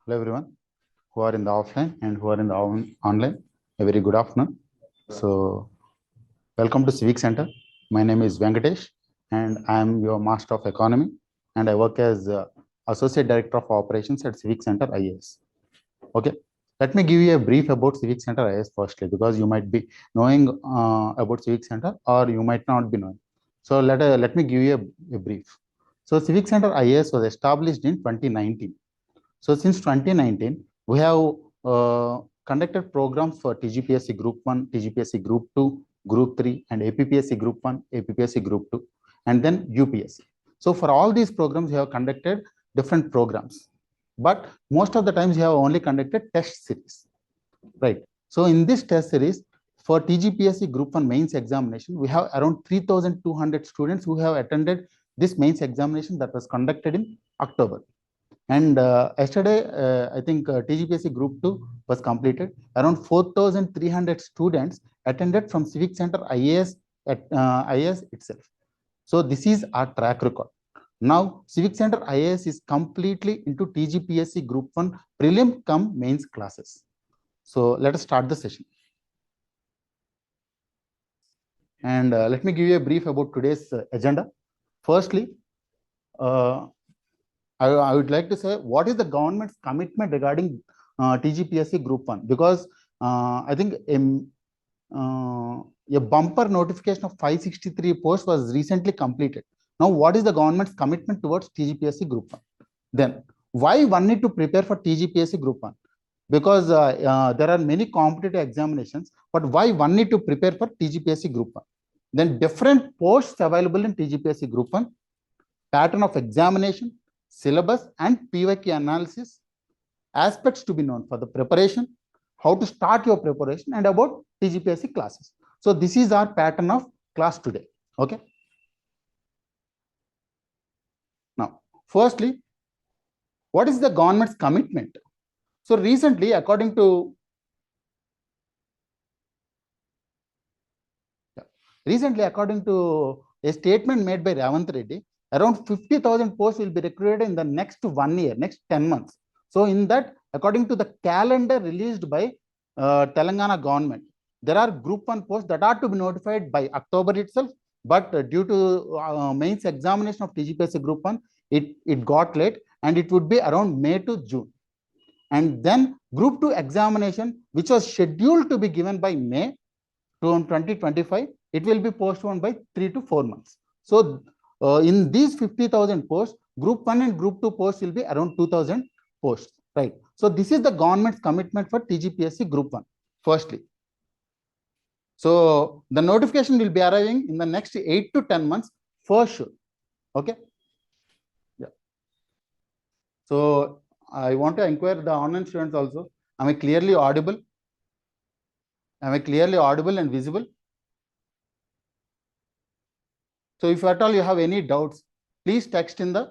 Hello everyone who are in the offline and who are in the online. A very good afternoon. So, welcome to Civic Center. My name is Venkatesh and I am your Master of Economy and I work as Associate Director of Operations at CivicCentre IAS. Okay, let me give you a brief about CivicCentre IAS firstly because you might be knowing about CivicCentre or you might not be knowing. So, let me give you a brief. So, CivicCentre IAS was established in 2019. So since 2019, we have conducted programs for TGPSC Group-I, TGPSC Group-II, Group-III, and APPSC Group-I, APPSC Group-II, and then UPSC. So for all these programs, we have conducted different programs. But most of the times, we have only conducted test series, right? So in this test series, for TGPSC Group-I mains examination, we have around 3,200 students who have attended this mains examination that was conducted in October. And yesterday, I think TGPSC Group-II was completed. Around 4,300 students attended from CivicCentre IAS at IAS itself. So this is our track record. Now, CivicCentre IAS is completely into TGPSC Group-I prelim cum mains classes. So let us start the session. And let me give you a brief about today's agenda. Firstly, I would like to say what is the government's commitment regarding TGPSC Group-I, because I think a bumper notification of 563 posts was recently completed. Now, what is the government's commitment towards TGPSC Group-I? Then, why one need to prepare for TGPSC Group-I? Because there are many competitive examinations, but why one need to prepare for TGPSC Group-I? Then, different posts available in TGPSC Group-I, pattern of examination, syllabus and PYQ analysis, aspects to be known for the preparation, how to start your preparation, and about TGPSC classes. So this is our pattern of class today. Okay. Now, firstly, what is the government's commitment? So recently, according to a statement made by Ravant Reddy, around 50,000 posts will be recruited in the next 1 year, next 10 months. So in that, according to the calendar released by Telangana government, there are Group-I posts that are to be notified by October itself, but due to mains examination of TGPSC Group-I, it got late and it would be around May to June. And then Group-II examination, which was scheduled to be given by May 2025, it will be postponed by 3 to 4 months. So in these 50,000 posts, Group-I and Group-II posts will be around 2,000 posts, right? So this is the government's commitment for TGPSC Group-I, firstly. So the notification will be arriving in the next 8 to 10 months for sure. Okay. Yeah. So I want to inquire the online students also. Am I clearly audible? Am I clearly audible and visible? So if at all you have any doubts, please text in the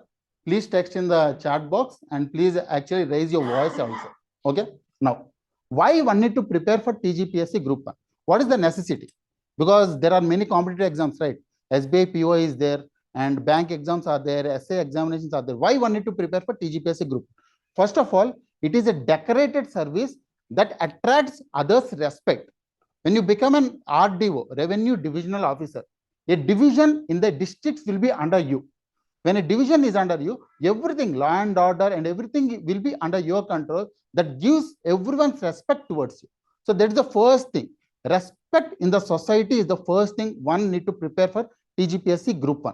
chat box and please actually raise your voice also. Okay. Now, why one need to prepare for TGPSC Group-I? What is the necessity? Because there are many competitive exams, right? SBI PO is there and bank exams are there, essay examinations are there. Why one need to prepare for TGPSC Group? First of all, it is a decorated service that attracts others' respect. When you become an RDO, Revenue Divisional Officer, a division in the districts will be under you. When a division is under you, everything, law and order and everything will be under your control. That gives everyone's respect towards you. So that is the first thing. Respect in the society is the first thing one need to prepare for TGPSC Group-I.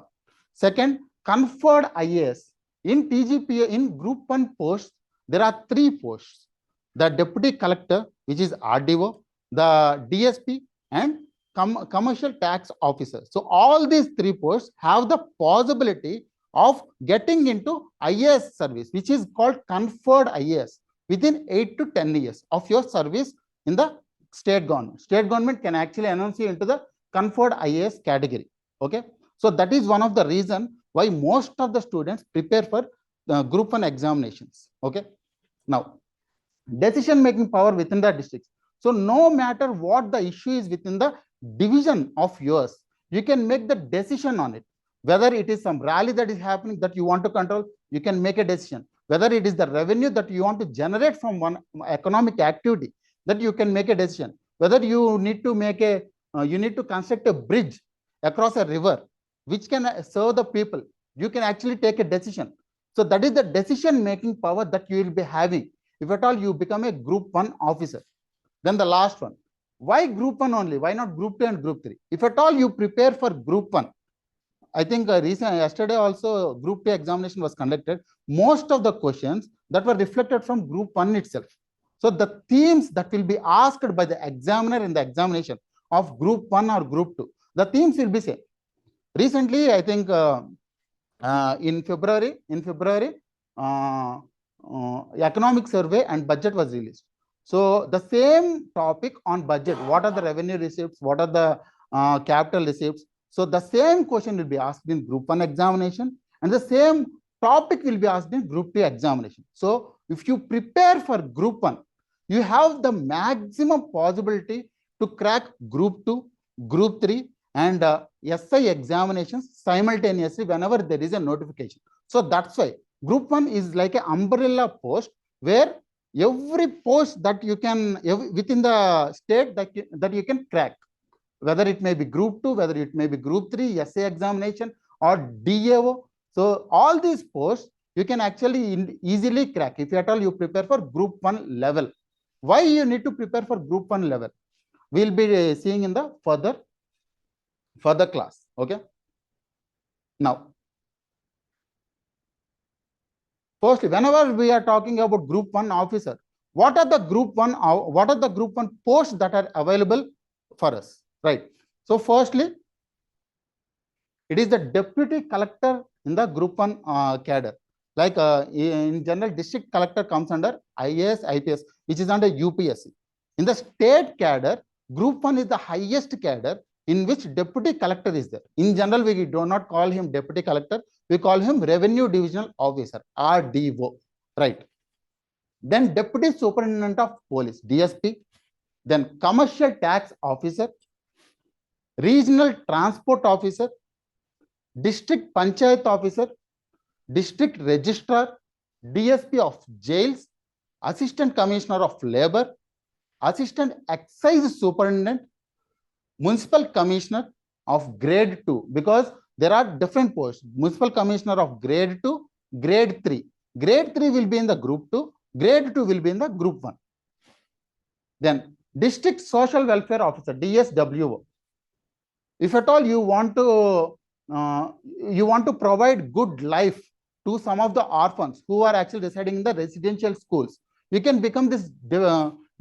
Second, conferred IAS. In in Group-I posts, there are 3 posts. The Deputy Collector, which is RDO, the DSP and Commercial Tax Officer. So all these 3 posts have the possibility of getting into IAS service, which is called conferred IAS within 8 to 10 years of your service in the state government. State government can actually announce you into the conferred IAS category. Okay. So that is one of the reasons why most of the students prepare for the Group-I examinations. Okay. Now, decision-making power within the districts. So no matter what the issue is within the division of yours, you can make the decision on it. Whether it is some rally that is happening that you want to control, you can make a decision. whether it is the revenue that you want to generate from one economic activity, that you can make a decision. Whether you need to make a, you need to construct a bridge across a river, which can serve the people, you can actually take a decision. So that is the decision making power that you will be having if at all you become a Group 1 officer. Then the last one, why Group 1 only? Why not Group 2 and Group 3? If at all you prepare for Group 1, I think yesterday also Group 2 examination was conducted. Most of the questions that were reflected from Group 1 itself. So the themes that will be asked by the examiner in the examination of Group 1 or Group 2, the themes will be same. Recently, I think in February, economic survey and budget was released. So the same topic on budget, what are the revenue receipts, what are the capital receipts. So the same question will be asked in Group 1 examination, and the same topic will be asked in Group 2 examination. So if you prepare for Group 1, you have the maximum possibility to crack Group 2, Group 3, and SI examinations simultaneously whenever there is a notification. So that's why Group 1 is like an umbrella post, where every post that you can, within the state that you can crack, whether it may be Group 2, whether it may be Group 3, SI examination, or DAO. So all these posts you can actually easily crack if at all you prepare for Group 1 level. Why you need to prepare for Group 1 level? We'll be seeing in the further class. Okay. Now, firstly, whenever we are talking about Group 1 officer, what are the Group 1 posts that are available for us, right? So firstly, it is the deputy collector in the Group 1 cadre. Like in general, district collector comes under IAS, IPS, which is under UPSC. In the state cadre, Group 1 is the highest cadre in which deputy collector is there. In general, we do not call him deputy collector. We call him revenue divisional officer, RDO, right? Then deputy superintendent of police, DSP. Then commercial tax officer, regional transport officer, district panchayat officer, district registrar, DSP of jails, assistant commissioner of labor, assistant excise superintendent, municipal commissioner of grade 2, because there are different posts. Municipal commissioner of grade 2, grade 3. Grade 3 will be in the Group 2, grade 2 will be in the Group 1. Then district social welfare officer, DSWO. If at all you want to provide good life to some of the orphans who are actually residing in the residential schools, you can become this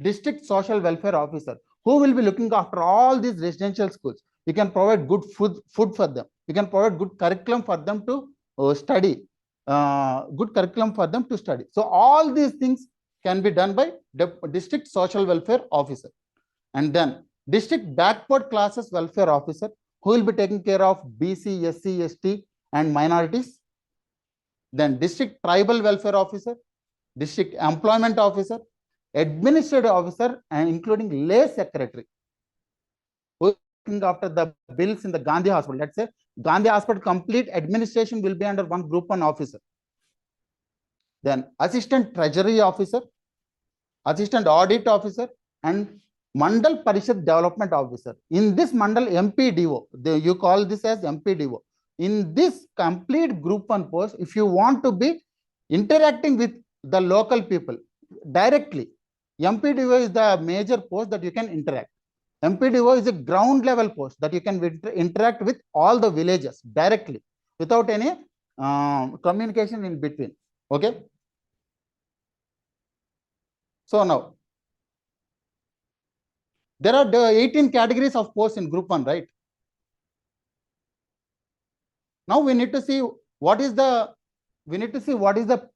district social welfare officer, who will be looking after all these residential schools. You can provide good food for them. You can provide good curriculum for them to study. So all these things can be done by the district social welfare officer. And then district backward classes welfare officer, who will be taking care of BC, SC, ST, and minorities. Then district tribal welfare officer, district employment officer, administrative officer, and including lay secretary, who is looking after the bills in the Gandhi hospital. Let's say Gandhi hospital complete administration will be under one Group 1 officer. Then assistant treasury officer, assistant audit officer, and Mandal Parishad development officer. In this Mandal, MPDO, you call this as MPDO. In this complete Group 1 post, if you want to be interacting with the local people directly, MPDO is the major post that you can interact. MPDO is a ground level post that you can interact with all the villages directly without any communication in between. Okay. So now, there are 18 categories of posts in Group 1, right? Now we need to see what is the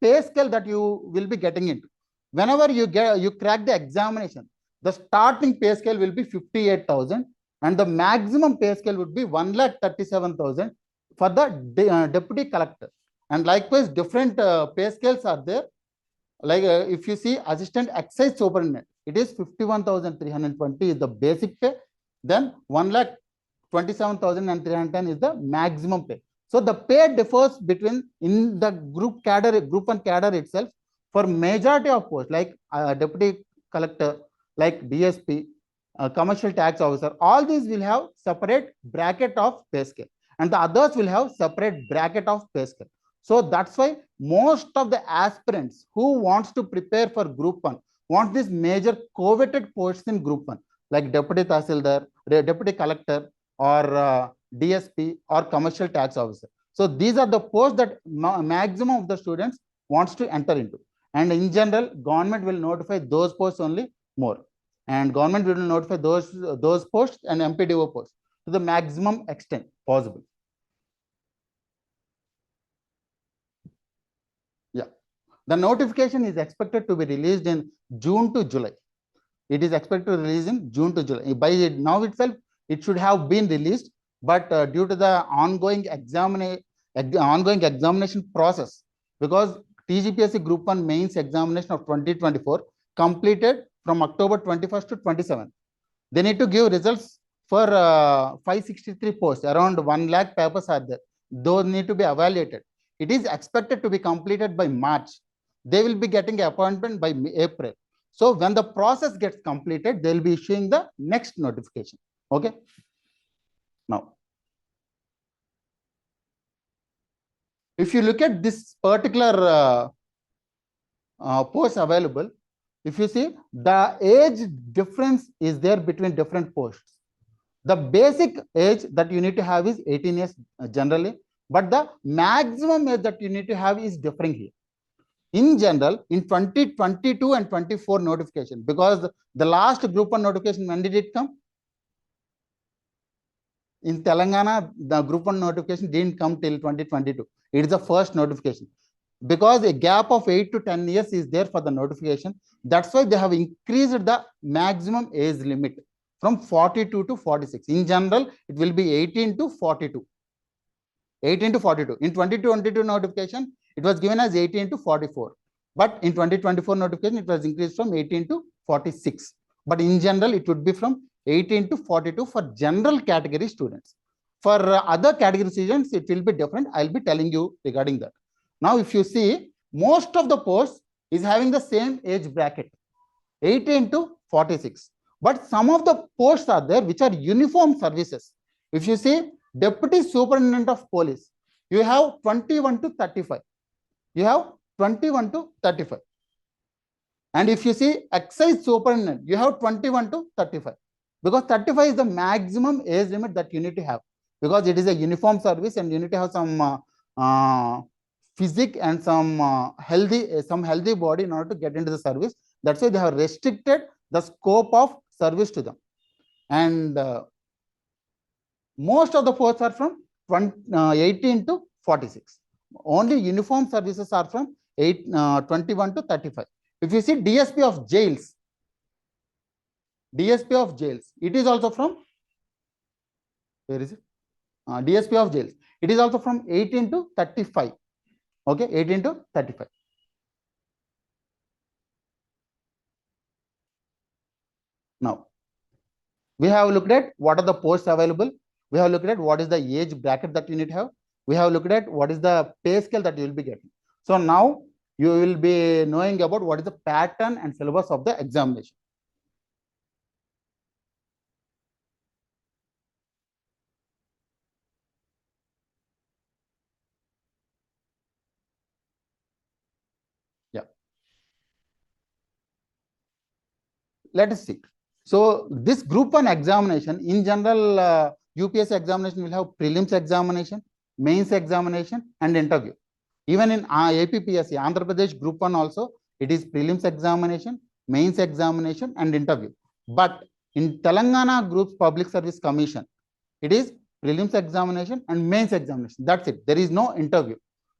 pay scale that you will be getting into. Whenever you crack the examination, the starting pay scale will be 58,000 and the maximum pay scale would be 1,37,000 for the deputy collector. And likewise, different pay scales are there. Like if you see assistant excise superintendent, it is 51,320 is the basic pay. Then 1,27,310 is the maximum pay. So the pay differs between in the group one cadre itself for majority of posts like deputy collector, like DSP, commercial tax officer. All these will have separate bracket of pay scale, and the others will have separate bracket of pay scale. So that's why most of the aspirants who wants to prepare for group one want this major coveted posts in group one, like deputy tahsildar, deputy collector, or DSP or commercial tax officer. So these are the posts that maximum of the students wants to enter into. And in general, government will notify those posts only more. And government will notify those posts and MPDO posts to the maximum extent possible. Yeah. The notification is expected to be released in June to July. It is expected to release in June to July. By now itself, it should have been released, but due to the ongoing examination process, because TGPSC Group-I mains examination of 2024 completed from October 21st to 27th. They need to give results for 563 posts. Around 1 lakh papers are there. Those need to be evaluated. It is expected to be completed by March. They will be getting an appointment by April. So when the process gets completed, they'll be issuing the next notification. Okay. Now, if you look at this particular post available, if you see, the age difference is there between different posts. The basic age that you need to have is 18 years generally, but the maximum age that you need to have is differing here. In general, in 2022 and 24 notification, because the last group one notification, when did it come? In Telangana, the group one notification didn't come till 2022. It is the first notification. Because a gap of 8 to 10 years is there for the notification. That's why they have increased the maximum age limit from 42 to 46. In general, it will be 18 to 42. 18 to 42. In 2022 notification, it was given as 18 to 44. But in 2024 notification, it was increased from 18 to 46. But in general, it would be from 18 to 42 for general category students. For other category students, it will be different. I'll be telling you regarding that. Now, if you see, most of the posts is having the same age bracket, 18 to 46. But some of the posts are there which are uniform services. If you see, Deputy Superintendent of Police, you have 21 to 35. You have 21 to 35. And if you see Excise Superintendent, you have 21 to 35. Because 35 is the maximum age limit that you need to have. Because it is a uniform service and you need to have some physique and some healthy body in order to get into the service. That's why they have restricted the scope of service to them. And most of the posts are from 18 to 46. Only uniform services are from 21 to 35. If you see DSP of jails, it is also from, where is it? DSP of jails. It is also from 18 to 35. Okay, 18 to 35. Now, we have looked at what are the posts available. We have looked at what is the age bracket that you need to have. We have looked at what is the pay scale that you will be getting. So now you will be knowing about what is the pattern and syllabus of the examination. Yeah. Let us see. So this group one examination, in general, UPSC examination will have prelims examination, mains examination, and interview. Even in APPSC, Andhra Pradesh Group 1 also, it is prelims examination, mains examination, and interview. But in Telangana Group's Public Service Commission, it is prelims examination and mains examination. That's it. There is no interview.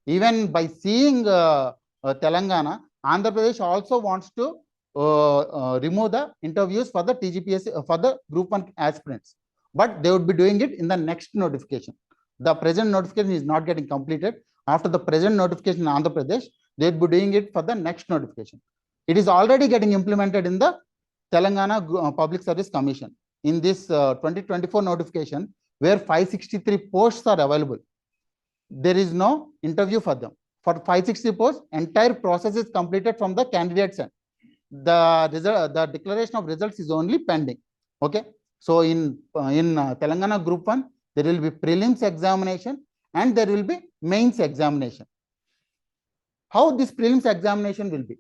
Even by seeing Telangana, Andhra Pradesh also wants to remove the interviews for the TGPSC for the Group 1 aspirants. But they would be doing it in the next notification. The present notification is not getting completed. After the present notification in Andhra Pradesh, they would be doing it for the next notification. It is already getting implemented in the Telangana Public Service Commission. In this 2024 notification, where 563 posts are available. there is no interview for them. For 560 posts, entire process is completed from the candidate's end. The result, the declaration of results is only pending. Okay. So in Telangana Group-I, there will be prelims examination and there will be mains examination. How this prelims examination will be?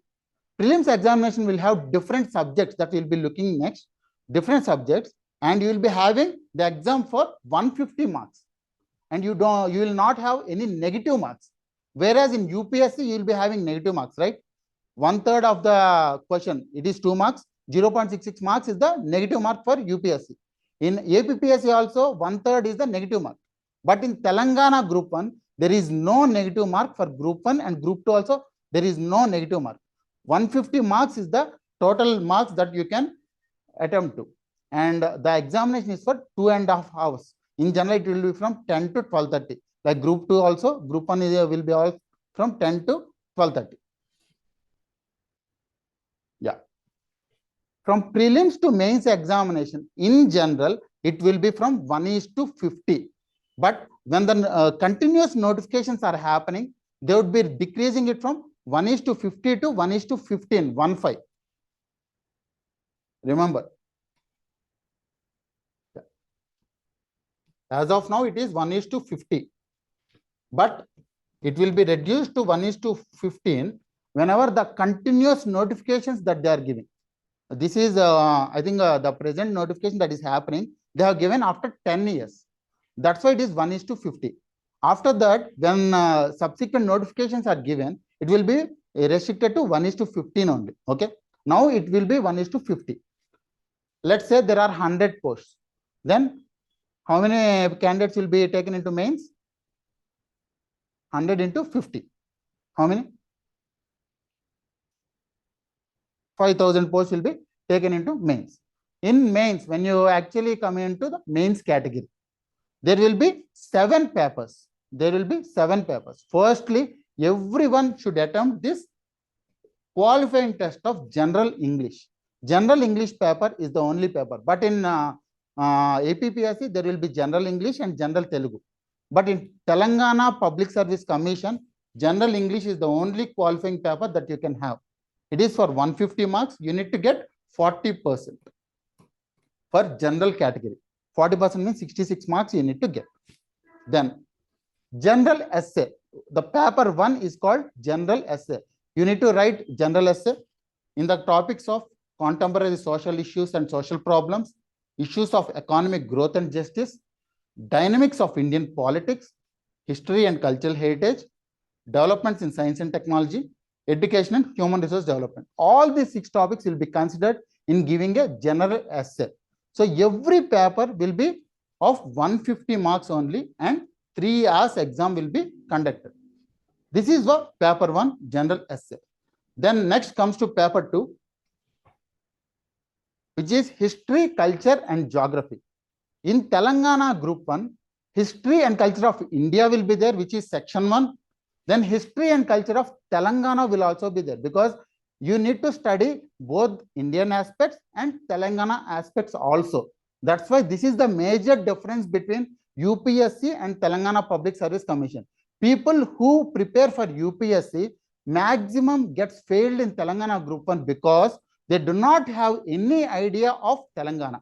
Prelims examination will have different subjects that we'll be looking next, different subjects, and you will be having the exam for 150 marks. And you will not have any negative marks. Whereas in UPSC, you will be having negative marks, right? 1/3 of the question, it is 2 marks, 0.66 marks is the negative mark for UPSC. In APPSC also, 1/3 is the negative mark. But in Telangana Group-I, there is no negative mark for Group-I, and Group-II also, there is no negative mark. 150 marks is the total marks that you can attempt to. And the examination is for 2.5 hours. In general, it will be from 10 to 12:30. Like Group-II also, Group-I will be all from 10 to 12:30. Yeah. From prelims to mains examination, in general, it will be from 1:50. But when the continuous notifications are happening, they would be decreasing it from 1:50 to 1:15, 1:5. Remember. As of now, it is 1:50. But it will be reduced to 1:15 whenever the continuous notifications that they are giving. This is, I think, the present notification that is happening, they have given after 10 years. That's why it is 1:50. After that, when subsequent notifications are given, it will be restricted to 1:15 only. Okay. Now it will be 1:50. Let's say there are 100 posts. Then how many candidates will be taken into mains? 100 into 50. How many? 5,000 posts will be taken into mains. In mains, when you actually come into the mains category, there will be 7 papers. There will be 7 papers. Firstly, everyone should attempt this qualifying test of general English. General English paper is the only paper. But in APPSC, there will be general English and general Telugu. But in Telangana Public Service Commission, general English is the only qualifying paper that you can have. It is for 150 marks. You need to get 40% for general category. 40% means 66 marks you need to get. Then general essay. The paper 1 is called general essay. You need to write general essay in the topics of contemporary social issues and social problems, issues of economic growth and justice, dynamics of Indian politics, history and cultural heritage, developments in science and technology, education and human resource development. All these 6 topics will be considered in giving a general essay. So every paper will be of 150 marks only and 3 hours exam will be conducted. This is for paper 1, general essay. Then next comes to paper 2, which is history, culture and geography. In Telangana Group-I, history and culture of India will be there, which is section 1. Then history and culture of Telangana will also be there, because you need to study both Indian aspects and Telangana aspects also. That's why this is the major difference between UPSC and Telangana Public Service Commission. People who prepare for UPSC maximum gets failed in Telangana Group-I because they do not have any idea of Telangana.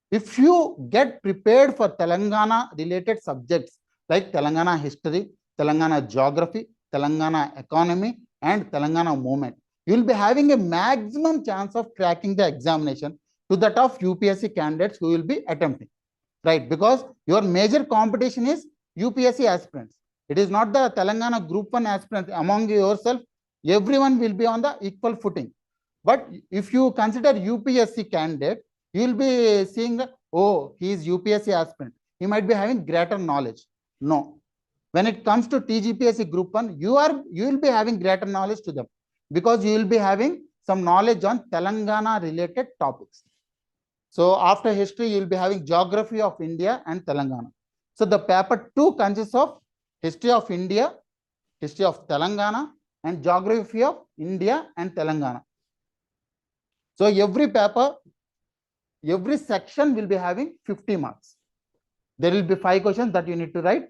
If you get prepared for Telangana related subjects like Telangana history, Telangana geography, Telangana economy and Telangana movement, you will be having a maximum chance of cracking the examination to that of UPSC candidates who will be attempting, right? Because your major competition is UPSC aspirants. It is not the Telangana Group-I aspirants. Among yourself, everyone will be on the equal footing. But if you consider UPSC candidate, you will be seeing that, oh, he is UPSC aspirant. He might be having greater knowledge. No. When it comes to TGPSC Group-I, you will be having greater knowledge to them, because you will be having some knowledge on Telangana related topics. So after history, you will be having geography of India and Telangana. So the paper 2 consists of history of India, history of Telangana and geography of India and Telangana. So every paper, every section will be having 50 marks. There will be 5 questions that you need to write.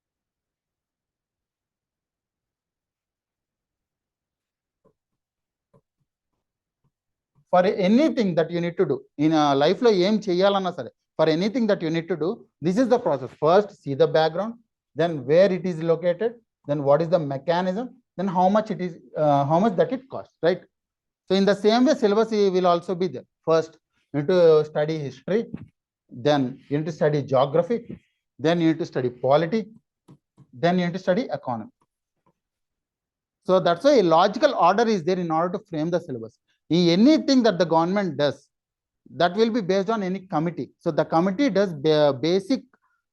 for anything that you need to do in a life lo em cheyalana sare, for anything that you need to do, this is the process. First, see the background, then where it is located, then what is the mechanism, then how much it is, how much that it costs, right? So in the same way, syllabus will also be there. First, you need to study history, then you need to study geography, then you need to study polity, then you need to study economy. So that's why a logical order is there in order to frame the syllabus. Anything that the government does, that will be based on any committee. So the committee does the basic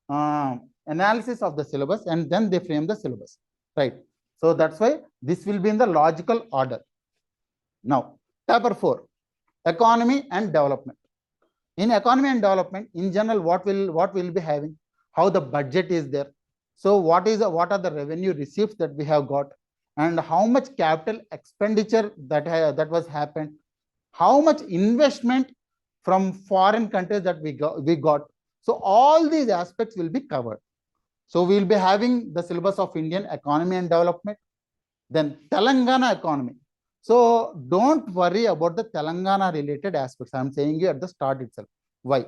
analysis of the syllabus and then they frame the syllabus, right? So that's why this will be in the logical order. Now, paper 4, economy and development. In economy and development, in general, what will be having? How the budget is there. So what are the revenue receipts that we have got, and how much capital expenditure that was happened, how much investment from foreign countries that we got. So all these aspects will be covered. So we will be having the syllabus of Indian economy and development, then Telangana economy. So don't worry about the Telangana related aspects. I'm saying you at the start itself. Why?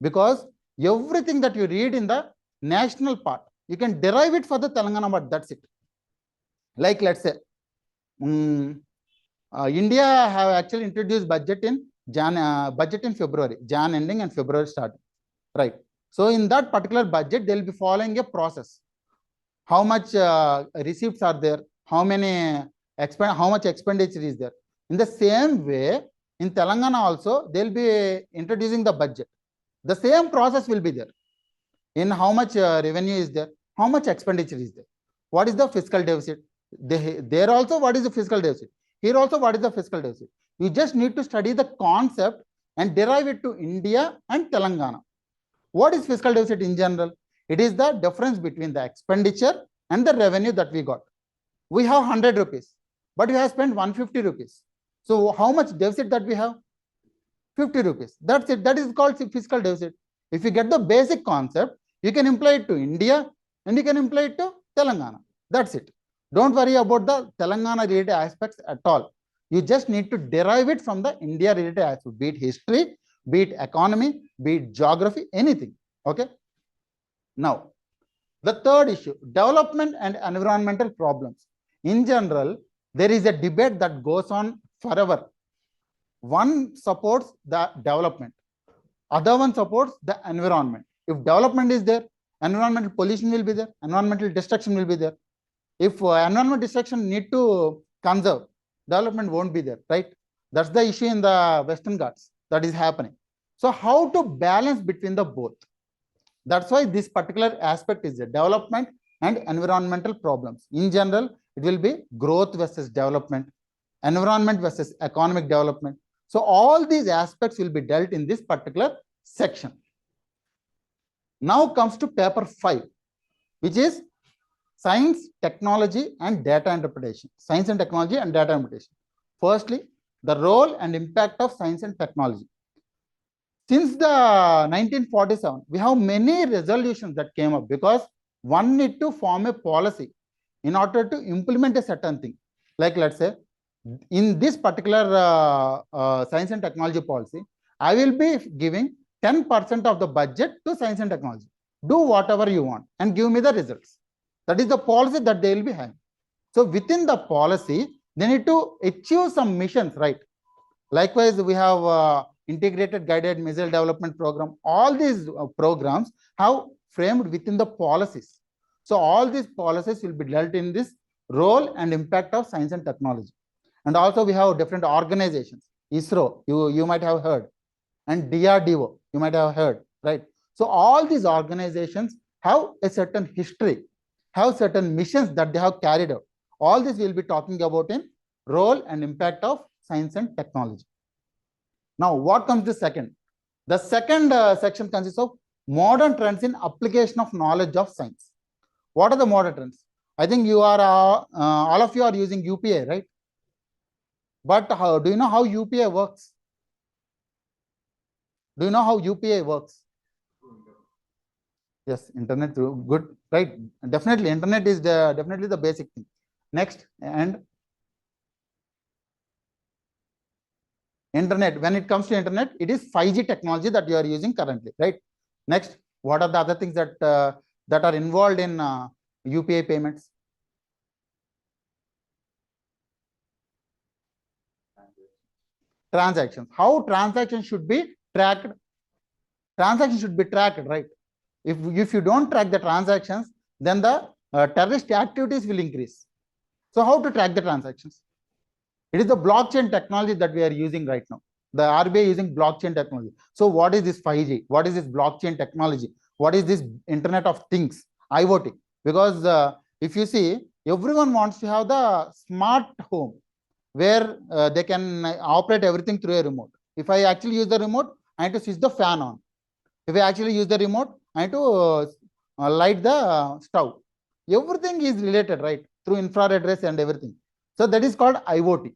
Because everything that you read in the national part, you can derive it for the Telangana part. That's it. Like let's say, India have actually introduced budget in February, Jan ending and February starting, right? So in that particular budget, they'll be following a process. How much receipts are there? How much expenditure is there? In the same way, in Telangana also, they'll be introducing the budget. The same process will be there. In how much revenue is there? How much expenditure is there? What is the fiscal deficit? There also, what is the fiscal deficit? Here also, what is the fiscal deficit? You just need to study the concept and derive it to India and Telangana. What is fiscal deficit in general? It is the difference between the expenditure and the revenue that we got. We have 100 rupees, but we have spent 150 rupees. So how much deficit that we have? 50 rupees. That's it. That is called fiscal deficit. If you get the basic concept, you can apply it to India and you can apply it to Telangana. That's it. Don't worry about the Telangana related aspects at all. You just need to derive it from the India related aspects, be it history, be it economy, be it geography, anything. Okay. Now, the third issue, development and environmental problems. In general, there is a debate that goes on forever. One supports the development, other one supports the environment. If development is there, environmental pollution will be there, environmental destruction will be there. If environmental destruction need to conserve, development won't be there, right? That's the issue in the Western Ghats that is happening. So how to balance between the both? That's why this particular aspect is the development and environmental problems. In general, it will be growth versus development, environment versus economic development. So all these aspects will be dealt in this particular section. Now comes to paper 5, which is science, technology, and data interpretation. Science and technology and data interpretation. Firstly, the role and impact of science and technology. Since the 1947, we have many resolutions that came up because one need to form a policy in order to implement a certain thing. Like let's say, in this particular science and technology policy, I will be giving 10% of the budget to science and technology. Do whatever you want and give me the results. That is the policy that they will be having. So within the policy, they need to achieve some missions, right? Likewise, we have integrated guided missile development program. All these programs have framed within the policies. So all these policies will be dealt in this role and impact of science and technology. And also we have different organizations. ISRO, you might have heard, and DRDO, you might have heard, right? So all these organizations have a certain history, have certain missions that they have carried out. All this we'll be talking about in role and impact of science and technology. Now, what comes the second? The second section consists of modern trends in application of knowledge of science. What are the modern trends? I think you are all of you are using UPI, right? But do you know how UPI works? Do you know how UPI works? Yes, internet through good, right? Definitely, internet is definitely the basic thing. Next, and Internet, when it comes to internet, it is 5G technology that you are using currently, right? Next, what are the other things that that are involved in UPI payments? Transactions. How transactions should be tracked? Transactions should be tracked, right? If you don't track the transactions, then the terrorist activities will increase. So how to track the transactions? It is the blockchain technology that we are using right now. The RBI using blockchain technology. So what is this 5G? What is this blockchain technology? What is this Internet of Things, IoT? Because if you see, everyone wants to have the smart home where they can operate everything through a remote. If I actually use the remote, I need to switch the fan on. If I actually use the remote, I need to light the stove. Everything is related, right? Through infrared rays and everything. So that is called IoT.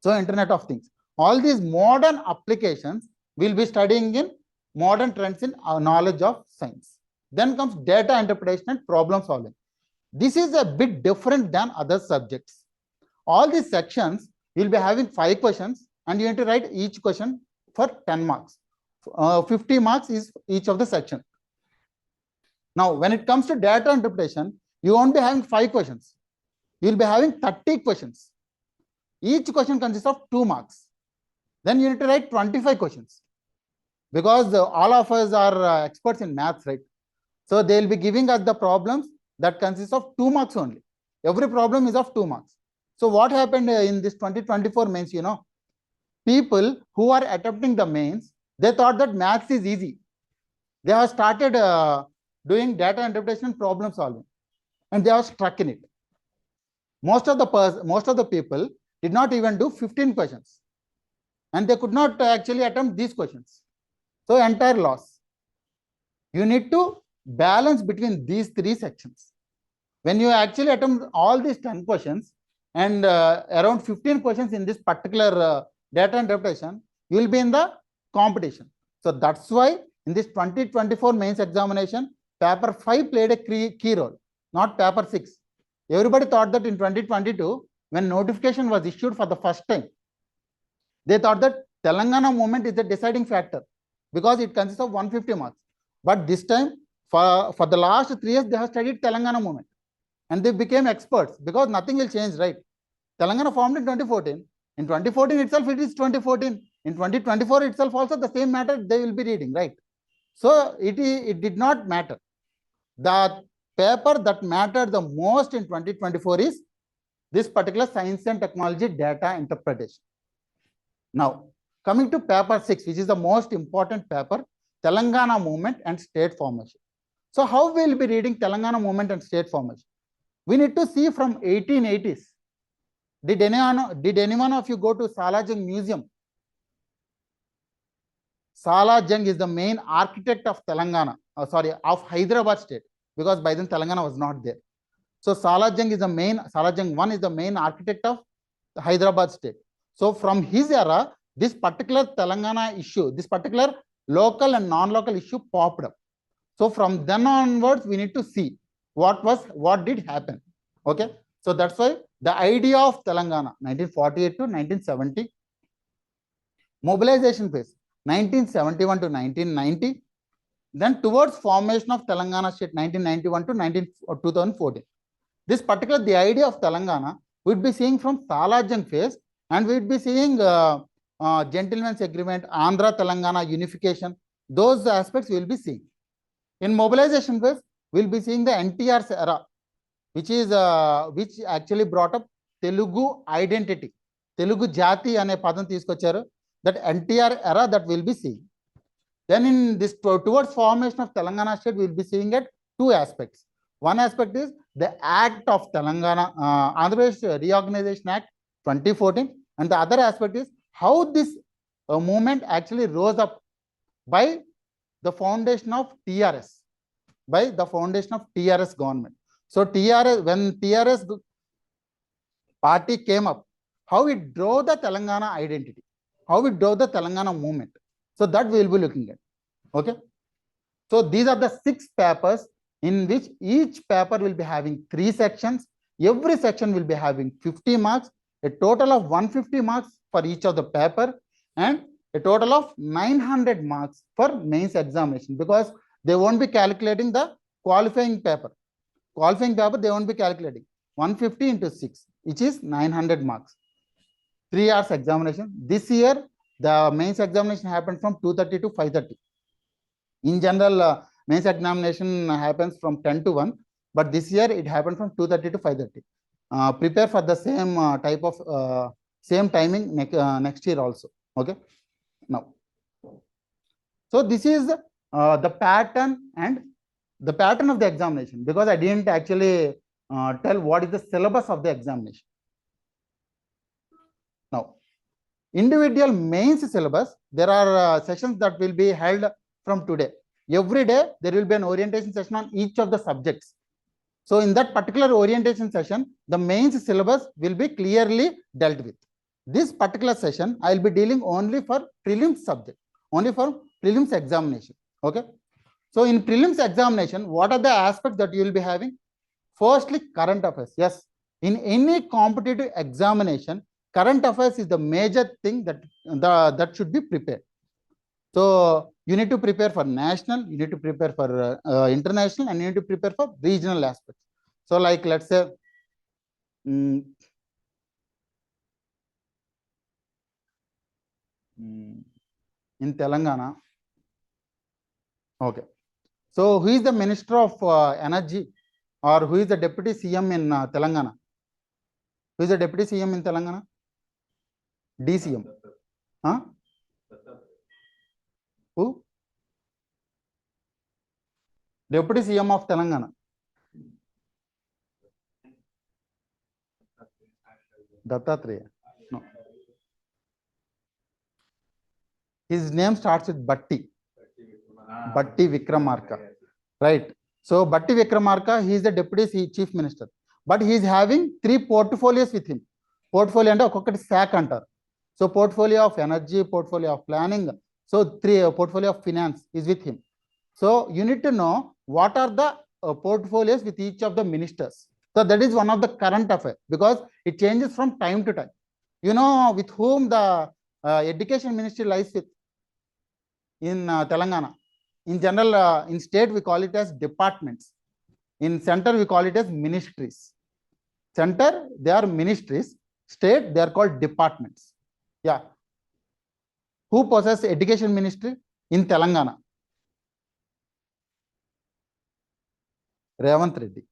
So Internet of Things. All these modern applications will be studying in modern trends in knowledge of science. Then comes data interpretation and problem solving. This is a bit different than other subjects. All these sections will be having 5 questions and you need to write each question for 10 marks. 50 marks is each of the section. Now, when it comes to data interpretation, you won't be having 5 questions. You will be having 30 questions. Each question consists of 2 marks. Then you need to write 25 questions. Because all of us are experts in maths, right? So they will be giving us the problems that consist of 2 marks only. Every problem is of 2 marks. So what happened in this 2024 mains, you know, people who are attempting the mains, they thought that maths is easy. They have started doing data interpretation and problem solving, and they are stuck in it. Most of the people did not even do 15 questions, and they could not actually attempt these questions. So entire loss. You need to balance between these 3 sections. When you actually attempt all these 10 questions and around 15 questions in this particular data interpretation, you will be in the competition. So that's why in this 2024 mains examination, paper 5 played a key role, not paper 6. Everybody thought that in 2022, when notification was issued for the first time, they thought that Telangana movement is the deciding factor because it consists of 150 marks. But this time, for the last 3 years, they have studied Telangana movement and they became experts because nothing will change, right? Telangana formed in 2014. In 2014 itself, it is 2014. In 2024 itself, also the same matter they will be reading, right? So it did not matter. The paper that mattered the most in 2024 is this particular science and technology data interpretation. Now, coming to paper 6, which is the most important paper, Telangana movement and state formation. So how we will be reading Telangana movement and state formation? We need to see from 1880s. Did anyone of you go to Salajang Museum? Salajang is the main architect of Telangana, of Hyderabad state, because by then Telangana was not there. So Salajang is the main, Salajang 1 is the main architect of the Hyderabad state. So from his era, this particular Telangana issue, this particular local and non-local issue popped up. So from then onwards, we need to see what did happen. Okay. So that's why the idea of Telangana, 1948 to 1970, mobilization phase, 1971 to 1990, then towards formation of Telangana state, 1991 to 2014. This particular, the idea of Telangana, we'd be seeing from Salajang phase, and we'd be seeing gentleman's agreement, Andhra Telangana unification. Those aspects we'll be seeing. In mobilization phase, we'll be seeing the NTR's era, which actually brought up Telugu identity. Telugu Jati ane padam teeskocharu. That NTR era that we'll be seeing. Then in this towards formation of Telangana state, we'll be seeing at 2 aspects. One aspect is the Act of Telangana, Andhra Pradesh Reorganization Act 2014, and the other aspect is how this movement actually rose up by the foundation of TRS, by the foundation of TRS government. So TRS, when TRS party came up, how it drove the Telangana identity, how it drove the Telangana movement. So that we will be looking at. Okay. So these are the 6 papers in which each paper will be having 3 sections. Every section will be having 50 marks. a total of 150 marks for each of the paper and a total of 900 marks for mains examination, because they won't be calculating the qualifying paper. Qualifying paper, they won't be calculating. 150 into 6, which is 900 marks. 3 hours examination. This year, the mains examination happened from 2:30 to 5:30. In general, mains examination happens from 10 to 1, but this year it happened from 2:30 to 5:30. Prepare for the same type of same timing next year also. Okay. Now, so this is the pattern and the pattern of the examination, because I didn't actually tell what is the syllabus of the examination. Now, individual mains syllabus, there are sessions that will be held from today. Every day there will be an orientation session on each of the subjects. So in that particular orientation session, the mains syllabus will be clearly dealt with. This particular session, I will be dealing only for prelims subject, only for prelims examination. Okay. So in prelims examination, what are the aspects that you will be having? Firstly, current affairs. Yes, in any competitive examination, current affairs is the major thing that should be prepared. So you need to prepare for national, you need to prepare for international, and you need to prepare for regional aspects. So like, let's say, in Telangana. Okay. So who is the Minister of Energy, or who is the Deputy CM in Telangana? Who is the Deputy CM in Telangana? DCM. Huh? Who? Deputy CM of Telangana. Dattatreya. No. His name starts with Batti. Batti Vikramarka. Right. So Batti Vikramarka, he is the Deputy Chief Minister. But he is having 3 portfolios with him. Portfolio and a sack antar. So portfolio of energy, portfolio of planning. So 3 portfolio of finance is with him. So you need to know what are the portfolios with each of the ministers. So that is one of the current affairs, because it changes from time to time. You know with whom the education ministry lies with in Telangana. In general, in state we call it as departments. In center we call it as ministries. Center, they are ministries. State, they are called departments. Yeah. Who possesses education ministry in Telangana? Revant Reddy.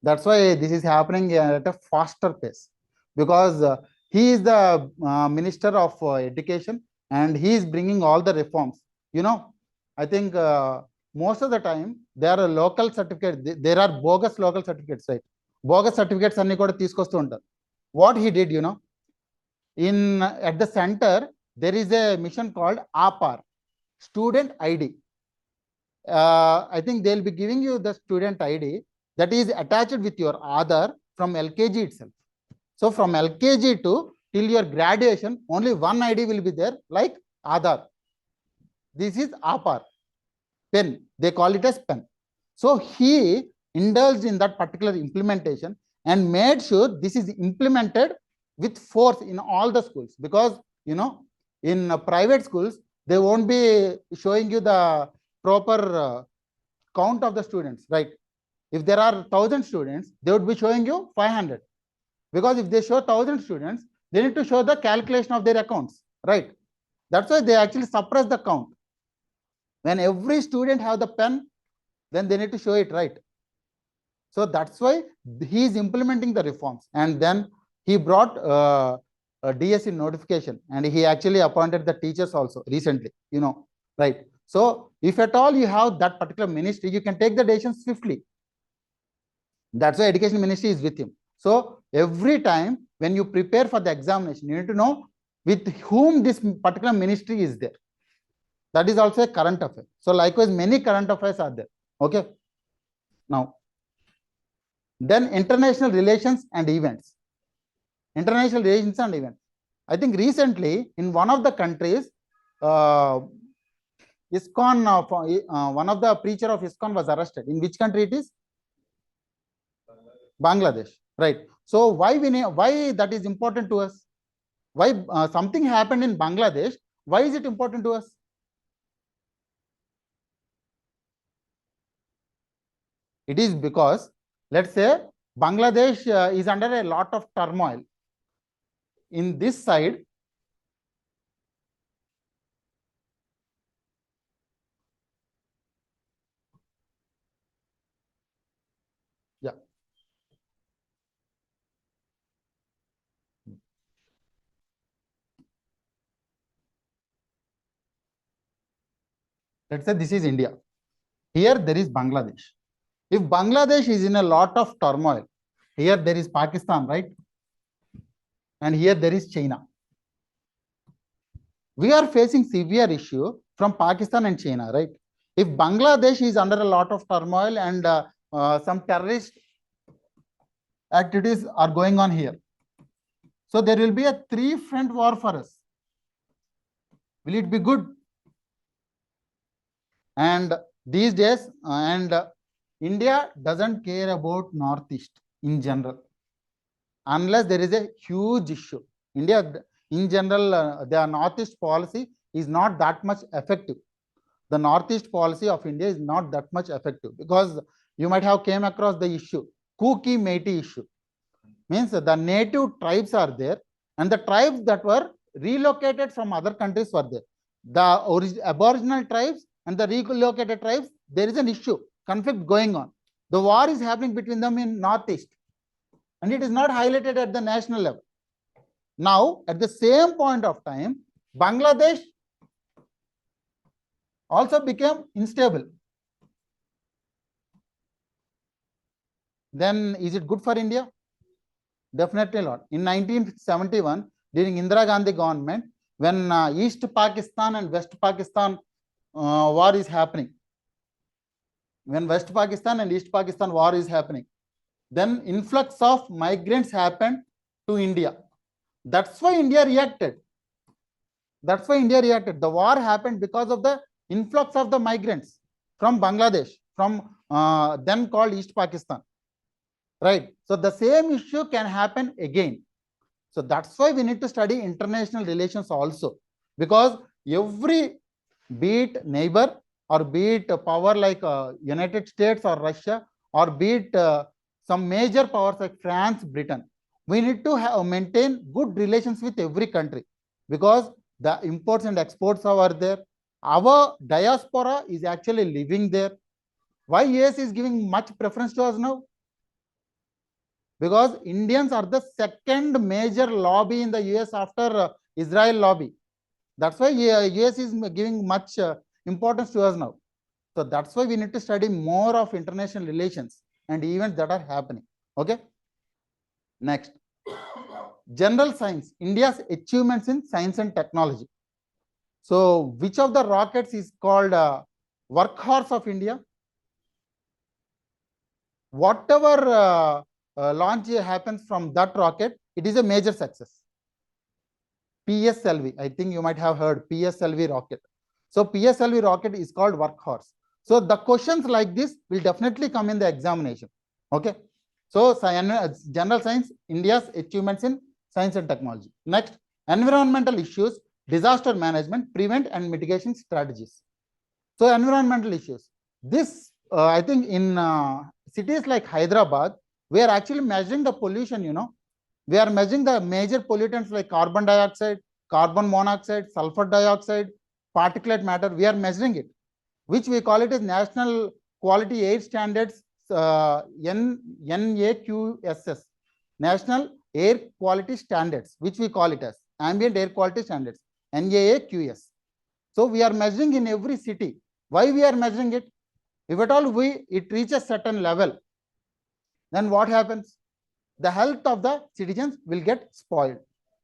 That's why this is happening at a faster pace, because he is the Minister of Education, and he is bringing all the reforms. You know, I think most of the time there are local certificates, there are bogus local certificates, right? Bogus certificates anni kuda teeskostu untaru. What he did, you know, in at the center there is a mission called APPR, Student ID. I think they'll be giving you the student ID that is attached with your Aadhaar from LKG itself. So from LKG to till your graduation, only one ID will be there, like Aadhaar. This is APPR, pen. They call it as pen. So he indulged in that particular implementation and made sure this is implemented with force in all the schools, because you know in private schools they won't be showing you the proper count of the students, right? If there are 1,000 students, they would be showing you 500, because if they show 1,000 students, they need to show the calculation of their accounts, right? That's why they actually suppress the count. When every student have the pen, then they need to show it, right? So that's why he is implementing the reforms, and then he brought a DSC notification, and he actually appointed the teachers also recently, you know, right? So if at all you have that particular ministry, you can take the decision swiftly. That's why education ministry is with him. So every time when you prepare for the examination, you need to know with whom this particular ministry is there. That is also a current affair. So likewise, many current affairs are there. Okay. Now, then international relations and events. International relations and events. I think recently in one of the countries, ISKCON, one of the preacher of ISKCON was arrested. In which country it is? Bangladesh, right? So why why that is important to us? Why something happened in Bangladesh? Why is it important to us? It is because, let's say, Bangladesh is under a lot of turmoil. In this side, yeah. Let's say this is India. Here there is Bangladesh. If Bangladesh is in a lot of turmoil, here there is Pakistan, right? And here there is China. We are facing severe issue from Pakistan and China, right? If Bangladesh is under a lot of turmoil and some terrorist activities are going on here, so there will be a three-front war for us. Will it be good? And these days, India doesn't care about Northeast in general, unless there is a huge issue. India, in general, their Northeast policy is not that much effective. The Northeast policy of India is not that much effective, because you might have came across the issue, Kuki Meiti issue. Means the native tribes are there, and the tribes that were relocated from other countries were there. The aboriginal tribes and the relocated tribes, there is an issue, conflict going on. The war is happening between them in Northeast, and it is not highlighted at the national level. Now, at the same point of time, Bangladesh also became unstable. Then is it good for India? Definitely not. In 1971, during Indira Gandhi government, when East Pakistan and West Pakistan war is happening, when West Pakistan and East Pakistan war is happening, then influx of migrants happened to India. That's why India reacted. That's why India reacted. The war happened because of the influx of the migrants from Bangladesh, from then called East Pakistan. Right. So the same issue can happen again. So that's why we need to study international relations also, because every, be it neighbor or be it power like United States or Russia, or be it some major powers like France, Britain, we need to maintain good relations with every country, because the imports and exports are there. Our diaspora is actually living there. Why US is giving much preference to us now? Because Indians are the second major lobby in the US after Israel lobby. That's why US is giving much importance to us now. So that's why we need to study more of international relations and events that are happening. Okay. Next, general science, India's achievements in science and technology. So which of the rockets is called workhorse of India? Whatever launch happens from that rocket, it is a major success. PSLV, I think you might have heard PSLV rocket. So PSLV rocket is called workhorse. So the questions like this will definitely come in the examination. Okay. So general science, India's achievements in science and technology. Next, environmental issues, disaster management, prevent and mitigation strategies. So environmental issues. This I think in cities like Hyderabad, we are actually measuring the pollution, We are measuring the major pollutants like carbon dioxide, carbon monoxide, sulfur dioxide, particulate matter. We are measuring it, which we call it as National Quality Air Standards, NAQSS, National Air Quality Standards, which we call it as Ambient Air Quality Standards, NAAQS. So we are measuring in every city. Why we are measuring it? If at all it reaches certain level, then what happens? The health of the citizens will get spoiled.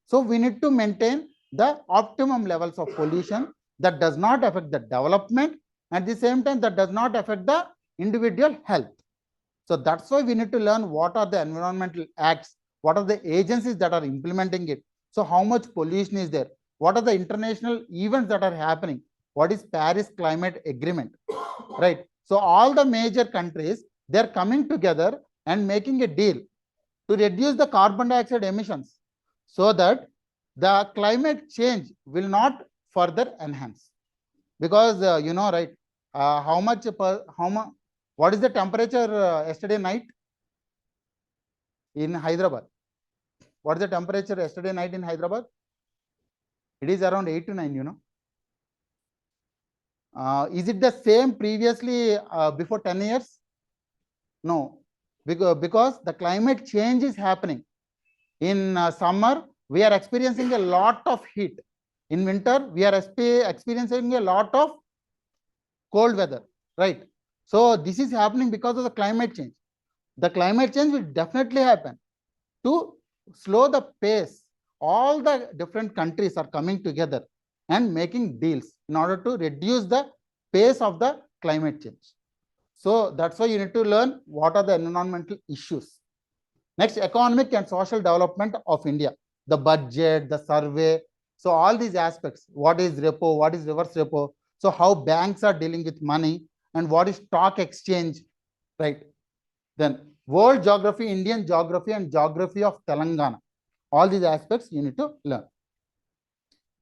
So we need to maintain the optimum levels of pollution that does not affect the development, at the same time that does not affect the individual health. So that's why we need to learn what are the environmental acts, what are the agencies that are implementing it. So how much pollution is there? What are the international events that are happening? What is Paris Climate Agreement? Right. So all the major countries, they're coming together and making a deal. to reduce the carbon dioxide emissions so that the climate change will not further enhance. Because you know, right, what is the temperature yesterday night in Hyderabad? What is the temperature yesterday night in Hyderabad? It is around 8 to 9, you know. Is it the same previously before 10 years? No, because the climate change is happening. In summer, we are experiencing a lot of heat. In winter, we are experiencing a lot of cold weather, right? So this is happening because of the climate change. The climate change will definitely happen. To slow the pace, all the different countries are coming together and making deals in order to reduce the pace of the climate change. So that's why you need to learn what are the environmental issues. Next, economic and social development of India, the budget, the survey. So all these aspects, what is repo, what is reverse repo, so how banks are dealing with money, and what is stock exchange, right? Then world geography, Indian geography, and geography of Telangana. All these aspects you need to learn.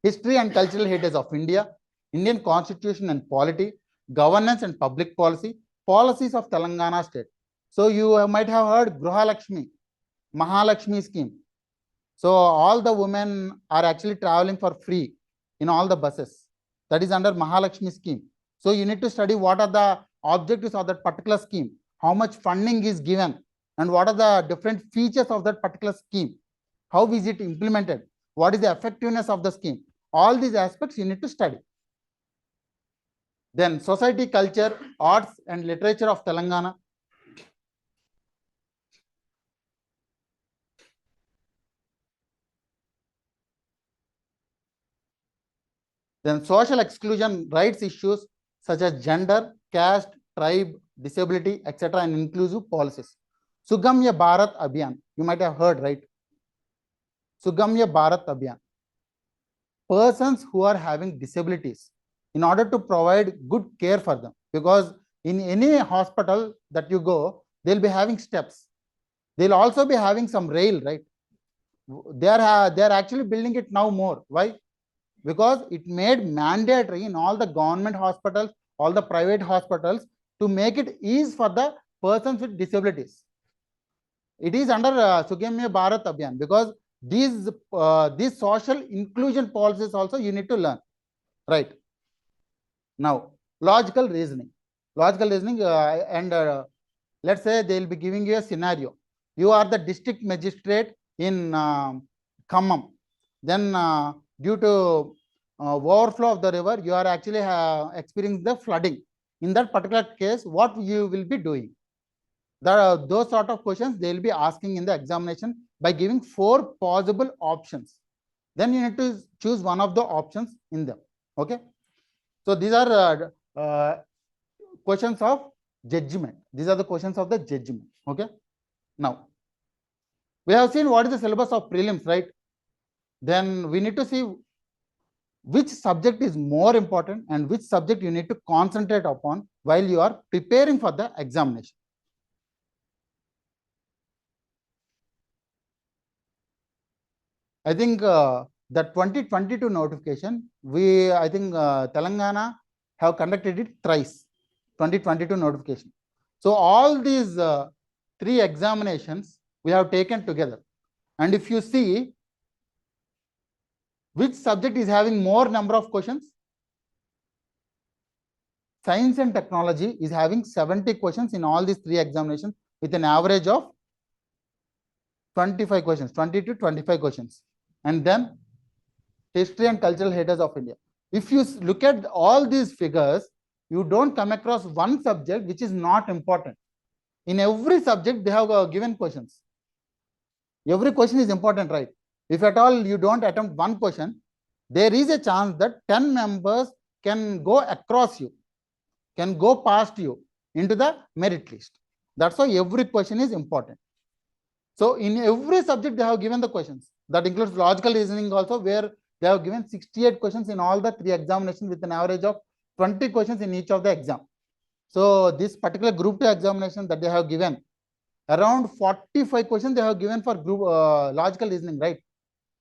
History and cultural heritage of India, Indian constitution and polity, governance and public policy, policies of Telangana state. So you might have heard Gruha Lakshmi, Mahalakshmi scheme. So all the women are actually traveling for free in all the buses. That is under Mahalakshmi scheme. So you need to study what are the objectives of that particular scheme, how much funding is given, and what are the different features of that particular scheme. How is it implemented? What is the effectiveness of the scheme? All these aspects you need to study. Then society, culture, arts, and literature of Telangana. Then social exclusion rights issues such as gender, caste, tribe, disability, etc. and inclusive policies. Sugamya Bharat Abhiyan, you might have heard, right? Sugamya Bharat Abhiyan. Persons who are having disabilities, in order to provide good care for them, because in any hospital that you go, they'll be having steps. They'll also be having some rail, right? They are actually building it now more. Why? Because it made mandatory in all the government hospitals, all the private hospitals, to make it easy for the persons with disabilities. It is under Sugamya Bharat Abhiyan, because these social inclusion policies also you need to learn, right? Now, logical reasoning. Logical reasoning, let's say they'll be giving you a scenario. You are the district magistrate in Khammam. Then due to overflow of the river, you are actually experiencing the flooding. In that particular case, what you will be doing? Those sort of questions they will be asking in the examination by giving 4 possible options. Then you need to choose one of the options in them. Okay. So these are questions of judgment. These are the questions of the judgment. Okay. Now, we have seen what is the syllabus of prelims, right? Then we need to see which subject is more important and which subject you need to concentrate upon while you are preparing for the examination. I think the 2022 notification, I think Telangana have conducted it thrice, 2022 notification. So all these 3 examinations we have taken together. And if you see, which subject is having more number of questions? Science and technology is having 70 questions in all these 3 examinations with an average of 25 questions, 20 to 25 questions. And then history and cultural heritage of India. If you look at all these figures, you don't come across one subject which is not important. In every subject, they have given questions. Every question is important, right? If at all you don't attempt one question, there is a chance that 10 members can go across you, can go past you into the merit list. That's why every question is important. So in every subject, they have given the questions. That includes logical reasoning also, where they have given 68 questions in all the 3 examinations with an average of 20 questions in each of the exam. So this particular group 2 examination that they have given, Around 45 questions they have given for group logical reasoning, right?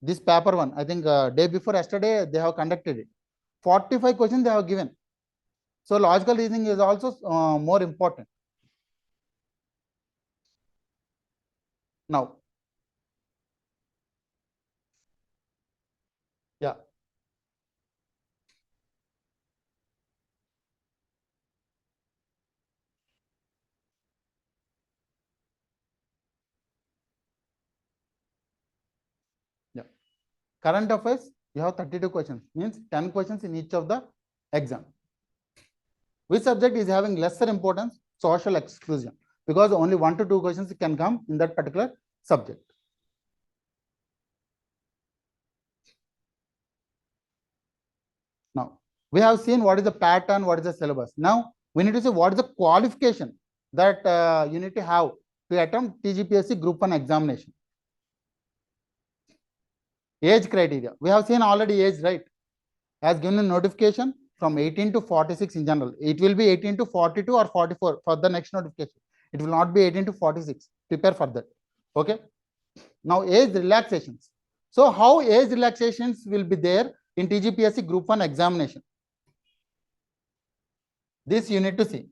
This paper one, I think day before yesterday they have conducted it. 45 questions they have given. So logical reasoning is also more important. Now, yeah. Yeah. Current affairs, you have 32 questions, means 10 questions in each of the exam. Which subject is having lesser importance? Social exclusion, because only 1 to 2 questions can come in that particular subject. Now, we have seen what is the pattern, what is the syllabus. Now, we need to see what is the qualification that you need to have to attempt TGPSC Group-I examination. Age criteria. We have seen already age, right? As given in notification from 18 to 46 in general. It will be 18 to 42 or 44 for the next notification. It will not be 18 to 46. Prepare for that. Okay. Now, age relaxations. So, how age relaxations will be there in TGPSC Group-I examination? This you need to see.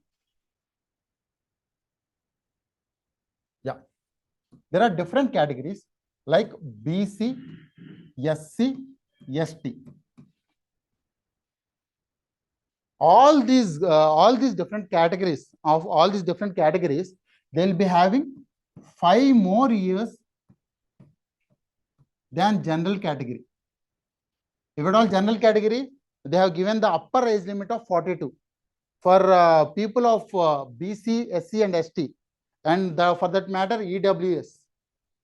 Yeah. There are different categories like BC, SC, ST. All these different categories they'll be having 5 more years than general category. If at all general category, they have given the upper age limit of 42 for people of BC, SC and ST, and for that matter EWS.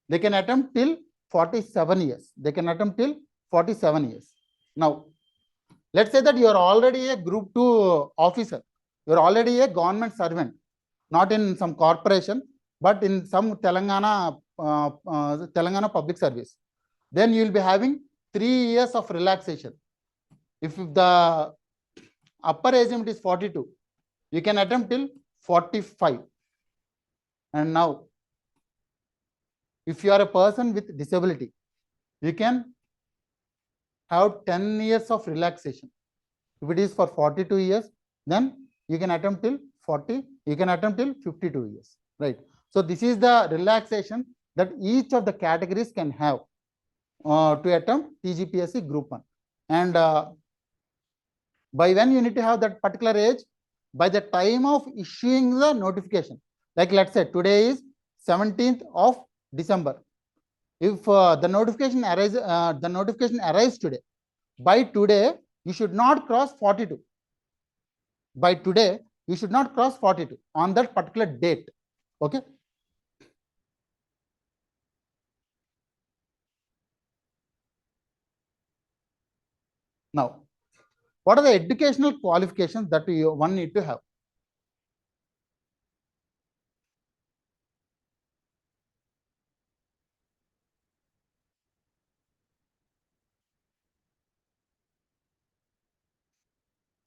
They can attempt till 47 years. They can attempt till 47 years. Now, let's say that you are already a Group 2 officer. You are already a government servant, not in some corporation, but in some Telangana public service. Then you will be having 3 years of relaxation. If the upper age limit is 42, you can attempt till 45. And now, if you are a person with disability, you can have 10 years of relaxation. If it is for 42 years, then you can attempt till 40, you can attempt till 52 years, right? So this is the relaxation that each of the categories can have to attempt TGPSC Group-I. And by when you need to have that particular age? By the time of issuing the notification. Like let's say today is 17th of December. If the notification arrives today, by today you should not cross 42. By today you should not cross 42 on that particular date. Okay. Now, what are the educational qualifications that one need to have?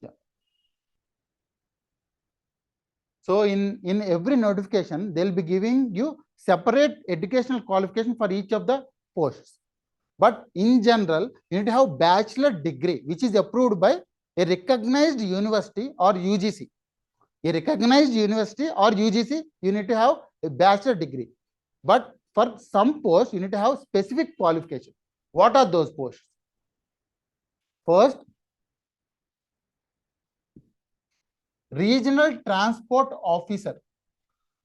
Yeah. So in every notification, they'll be giving you separate educational qualification for each of the posts. But in general, you need to have bachelor degree, which is approved by a recognized university or UGC. A recognized university or UGC, you need to have a bachelor degree. But for some posts, you need to have specific qualification. What are those posts? First, regional transport officer.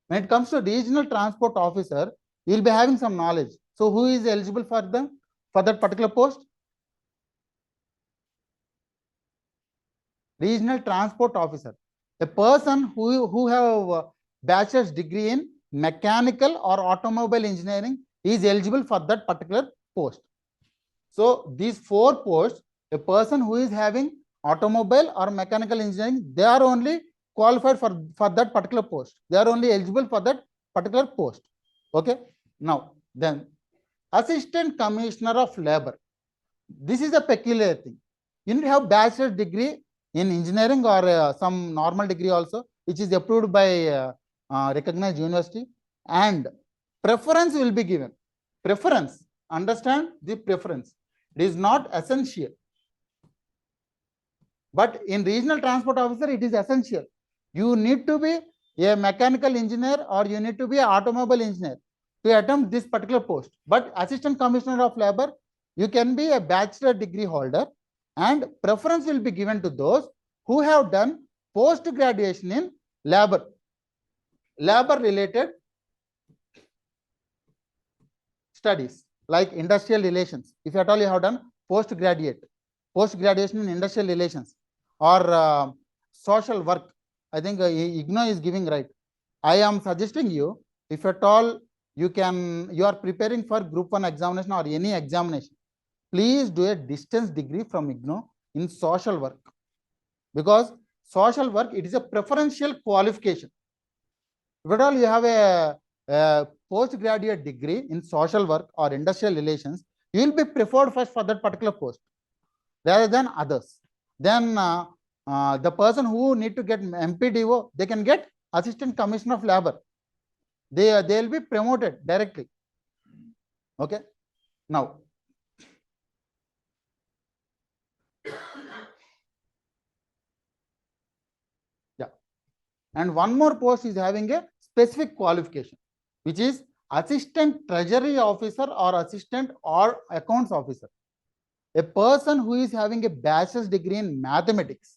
When it comes to regional transport officer, you will be having some knowledge. So who is eligible for them for that particular post? Regional transport officer, a person who have bachelor's degree in mechanical or automobile engineering is eligible for that particular post. So these 4 posts, a person who is having automobile or mechanical engineering, they are only qualified for that particular post. They are only eligible for that particular post. Okay. Now, then Assistant Commissioner of Labor. This is a peculiar thing. You need to have bachelor's degree in engineering or some normal degree also, which is approved by recognized university, and preference will be given. Preference, understand the preference. It is not essential. But in regional transport officer, it is essential. You need to be a mechanical engineer or you need to be an automobile engineer to attempt this particular post. But assistant commissioner of labor, you can be a bachelor degree holder, and preference will be given to those who have done post graduation in labor related studies like industrial relations. If at all you have done post graduation in industrial relations or social work, I think IGNO is giving, right. I am suggesting you, if at all you are preparing for group 1 examination or any examination, please do a distance degree from IGNO in social work, because social work, it is a preferential qualification. If at all you have a postgraduate degree in social work or industrial relations, you will be preferred first for that particular post rather than others. Then the person who need to get MPDO, they can get assistant commissioner of labor. They will be promoted directly. Okay. Now, yeah, and one more post is having a specific qualification, which is assistant treasury officer or assistant or accounts officer. A person who is having a bachelor's degree in mathematics,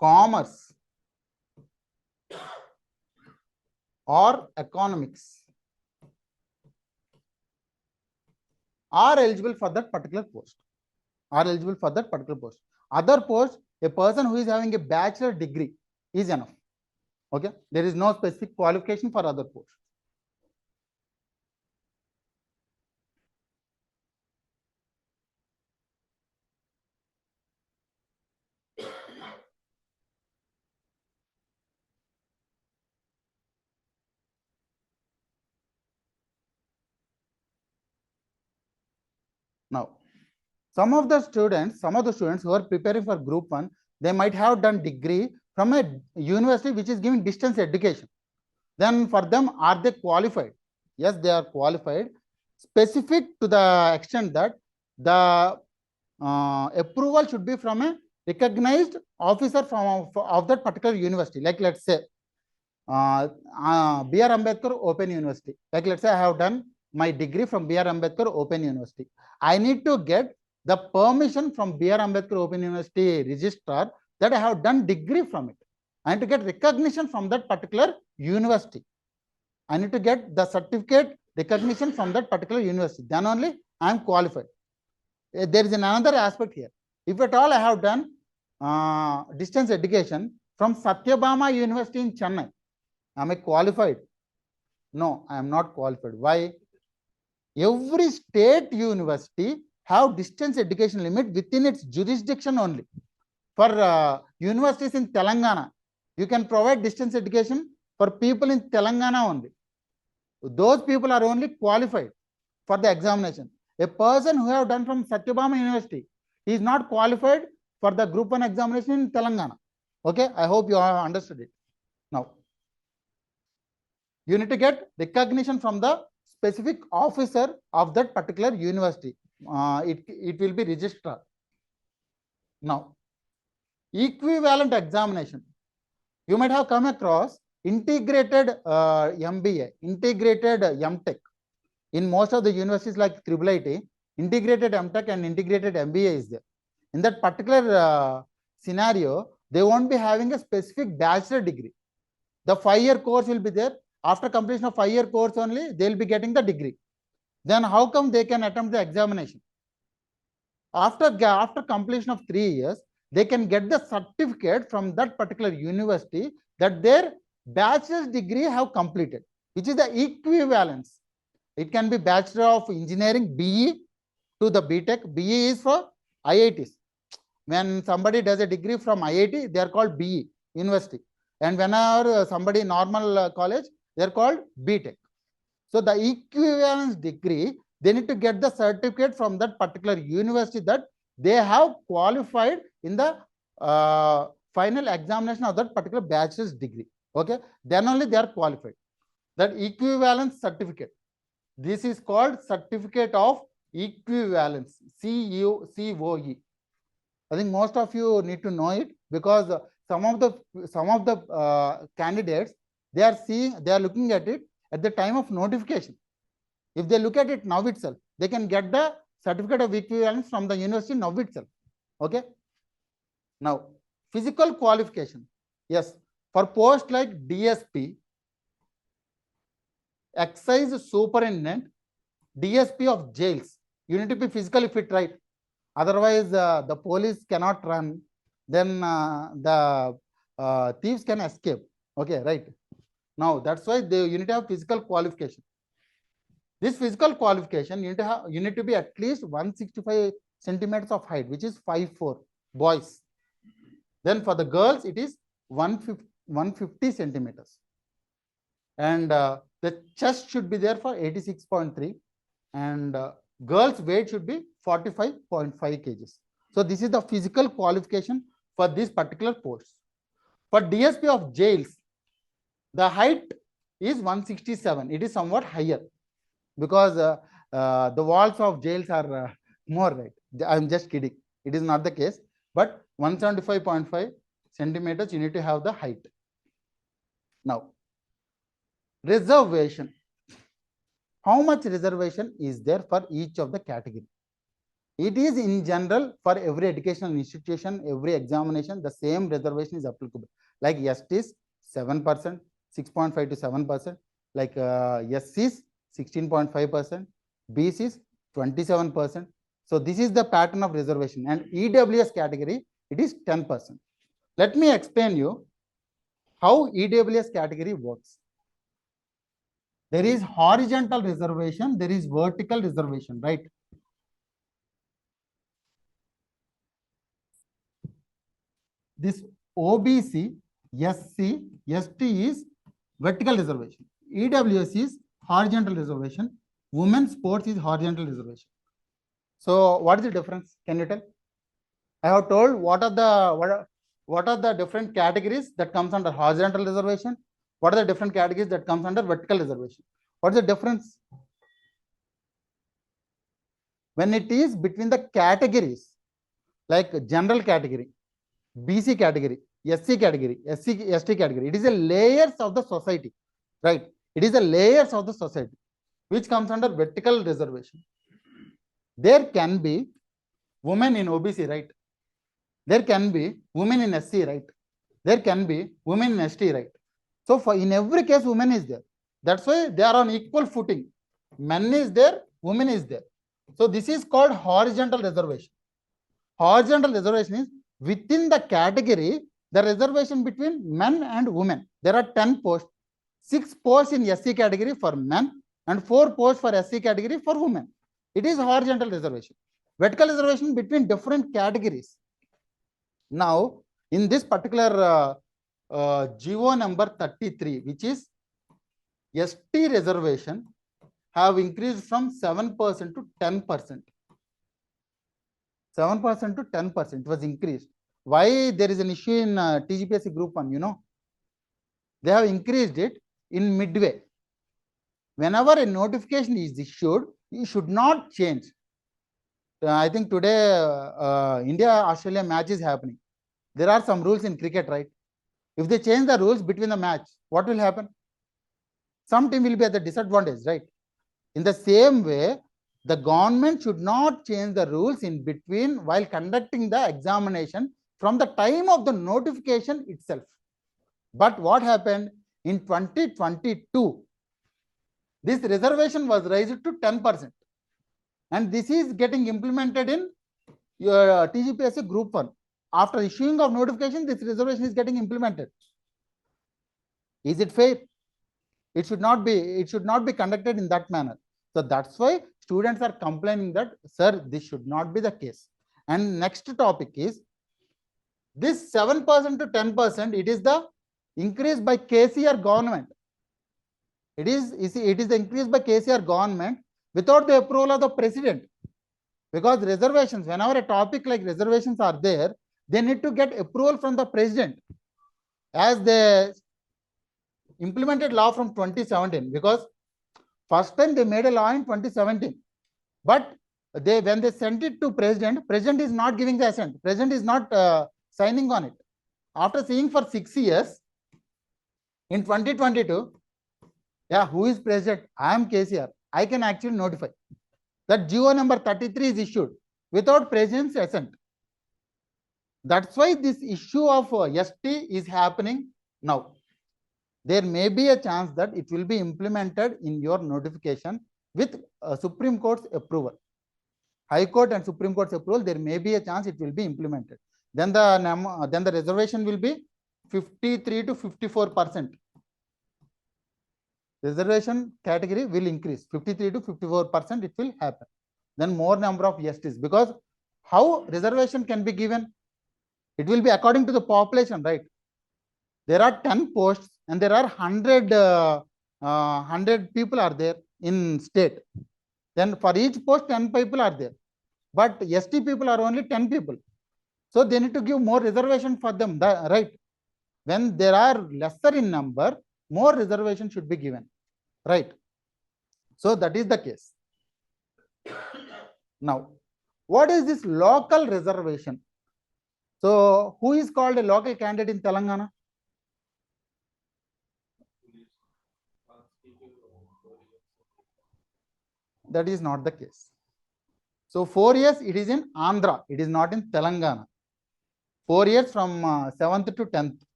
commerce, or economics are eligible for that particular post. Other post, a person who is having a bachelor degree is enough. Okay, there is no specific qualification for other posts. Now, some of the students who are preparing for group 1, they might have done degree from a university which is giving distance education. Then for them, are they qualified? Yes, they are qualified, specific to the extent that the approval should be from a recognized officer of that particular university. Like, let's say B.R. Ambedkar Open University. Like, let's say I have done my degree from B.R. Ambedkar Open University. I need to get the permission from B.R. Ambedkar Open University registrar that I have done degree from it. I need to get recognition from that particular university. I need to get the certificate recognition from that particular university. Then only I am qualified. There is another aspect here. If at all I have done distance education from Satyabama University in Chennai, am I qualified? No, I am not qualified. Why? Every state university have distance education limit within its jurisdiction only. For universities in Telangana, you can provide distance education for people in Telangana only. Those people are only qualified for the examination. A person who have done from Satyabama University, he is not qualified for the group 1 examination in Telangana. Okay, I hope you have understood it. Now, you need to get recognition from the specific officer of that particular university. It will be registrar. Now, equivalent examination. You might have come across integrated MBA, integrated MTech. In most of the universities like IIIT, integrated MTech and integrated MBA is there. In that particular scenario, they won't be having a specific bachelor degree. The 5-year course will be there. After completion of 5-year course only, they will be getting the degree. Then how come they can attempt the examination? After completion of 3 years, they can get the certificate from that particular university that their bachelor's degree have completed, which is the equivalence. It can be Bachelor of Engineering, BE, to the BTech. BE is for IITs. When somebody does a degree from IIT, they are called BE, university. And whenever somebody normal college, they are called BTech. So the equivalence degree, they need to get the certificate from that particular university that they have qualified in the final examination of that particular bachelor's degree. Okay, then only they are qualified. That equivalence certificate. This is called certificate of equivalence. COE. I think most of you need to know it, because some of the candidates, they are looking at it at the time of notification. If they look at it now itself, they can get the certificate of equivalence from the university now itself. Okay. Now, physical qualification. Yes, for post like DSP, excise superintendent, DSP of jails, you need to be physically fit, right? Otherwise, the police cannot run. Then the thieves can escape. Okay, right? Now that's why you need to have physical qualification. This physical qualification, you need to be at least 165 centimeters of height, which is 5'4", boys. Then for the girls, it is 150 centimeters. And the chest should be there for 86.3, and girls' weight should be 45.5 kgs. So this is the physical qualification for this particular post. For DSP of jails, the height is 167. It is somewhat higher, because the walls of jails are more, right? I'm just kidding. It is not the case. But 175.5 centimeters, you need to have the height. Now, reservation. How much reservation is there for each of the category? It is in general for every educational institution, every examination, the same reservation is applicable. Like ST is 7%, 6.5 to 7%. Like SC is 16.5%, BC is 27%. So this is the pattern of reservation. And EWS category, it is 10%. Let me explain you how EWS category works. There is horizontal reservation, there is vertical reservation, right? This OBC, SC, ST is vertical reservation. EWS is horizontal reservation. Women's sports is horizontal reservation. So what is the difference? Can you tell? I have told what are the different categories that comes under horizontal reservation. What are the different categories that comes under vertical reservation? What is the difference? When it is between the categories, like general category, BC category, SC category, ST category, it is a layers of the society, right? It is a layers of the society, which comes under vertical reservation. There can be women in OBC, right? There can be women in SC, right? There can be women in ST, right? So in every case, women is there. That's why they are on equal footing. Men is there, women is there. So this is called horizontal reservation. Horizontal reservation is within the category, the reservation between men and women. There are 10 posts, 6 posts in SC category for men and 4 posts for SC category for women. It is horizontal reservation. Vertical reservation between different categories. Now, in this particular GO number 33, which is ST reservation, have increased from 7% to 10%. 7% to 10% was increased. Why there is an issue in TGPSC Group-I? You know, they have increased it in midway. Whenever a notification is issued, you should not change. I think today India-Australia match is happening. There are some rules in cricket, right? If they change the rules between the match, what will happen? Some team will be at the disadvantage, right? In the same way, the government should not change the rules in between while conducting the examination from the time of the notification itself. But what happened in 2022? This reservation was raised to 10%. And this is getting implemented in your TGPSC Group-I. After issuing of notification, this reservation is getting implemented. Is it fair? It should not be conducted in that manner. So that's why students are complaining that, sir, this should not be the case. And next topic is this 7% to 10%, it is the increase by KCR government. It is the increase by KCR government without the approval of the president. Because reservations, whenever a topic like reservations are there, they need to get approval from the president, as they implemented law from 2017, because first time they made a law in 2017, but when they sent it to president is not giving the assent, president is not signing on it. After seeing for 6 years, in 2022, yeah, who is president? I am KCR. I can actually notify that GO number 33 is issued without president's assent. That's why this issue of ST is happening now. There may be a chance that it will be implemented in your notification with Supreme Court's approval. High Court and Supreme Court's approval, there may be a chance it will be implemented. Then the reservation will be 53 to 54%. Reservation category will increase 53 to 54%. It will happen. Then more number of STs, because how reservation can be given? It will be according to the population, right? There are 10 posts and there are 100 people are there in state. Then for each post 10 people are there, but ST people are only 10 people. So they need to give more reservation for them, right? When there are lesser in number, more reservation should be given, right? So that is the case. Now, what is this local reservation? So who is called a local candidate in Telangana? That is not the case. So 4 years it is in Andhra, it is not in Telangana. 4 years from 7th to 10th.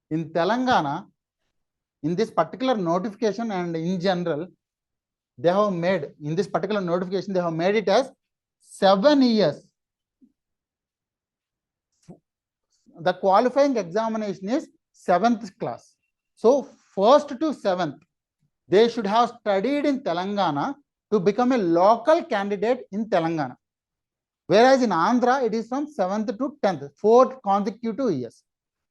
In Telangana, in this particular notification and in general, they have made, in this particular notification, they have made it as 7 years. The qualifying examination is 7th class. So 1st to 7th, they should have studied in Telangana to become a local candidate in Telangana. Whereas in Andhra, it is from 7th to 10th, 4 consecutive years.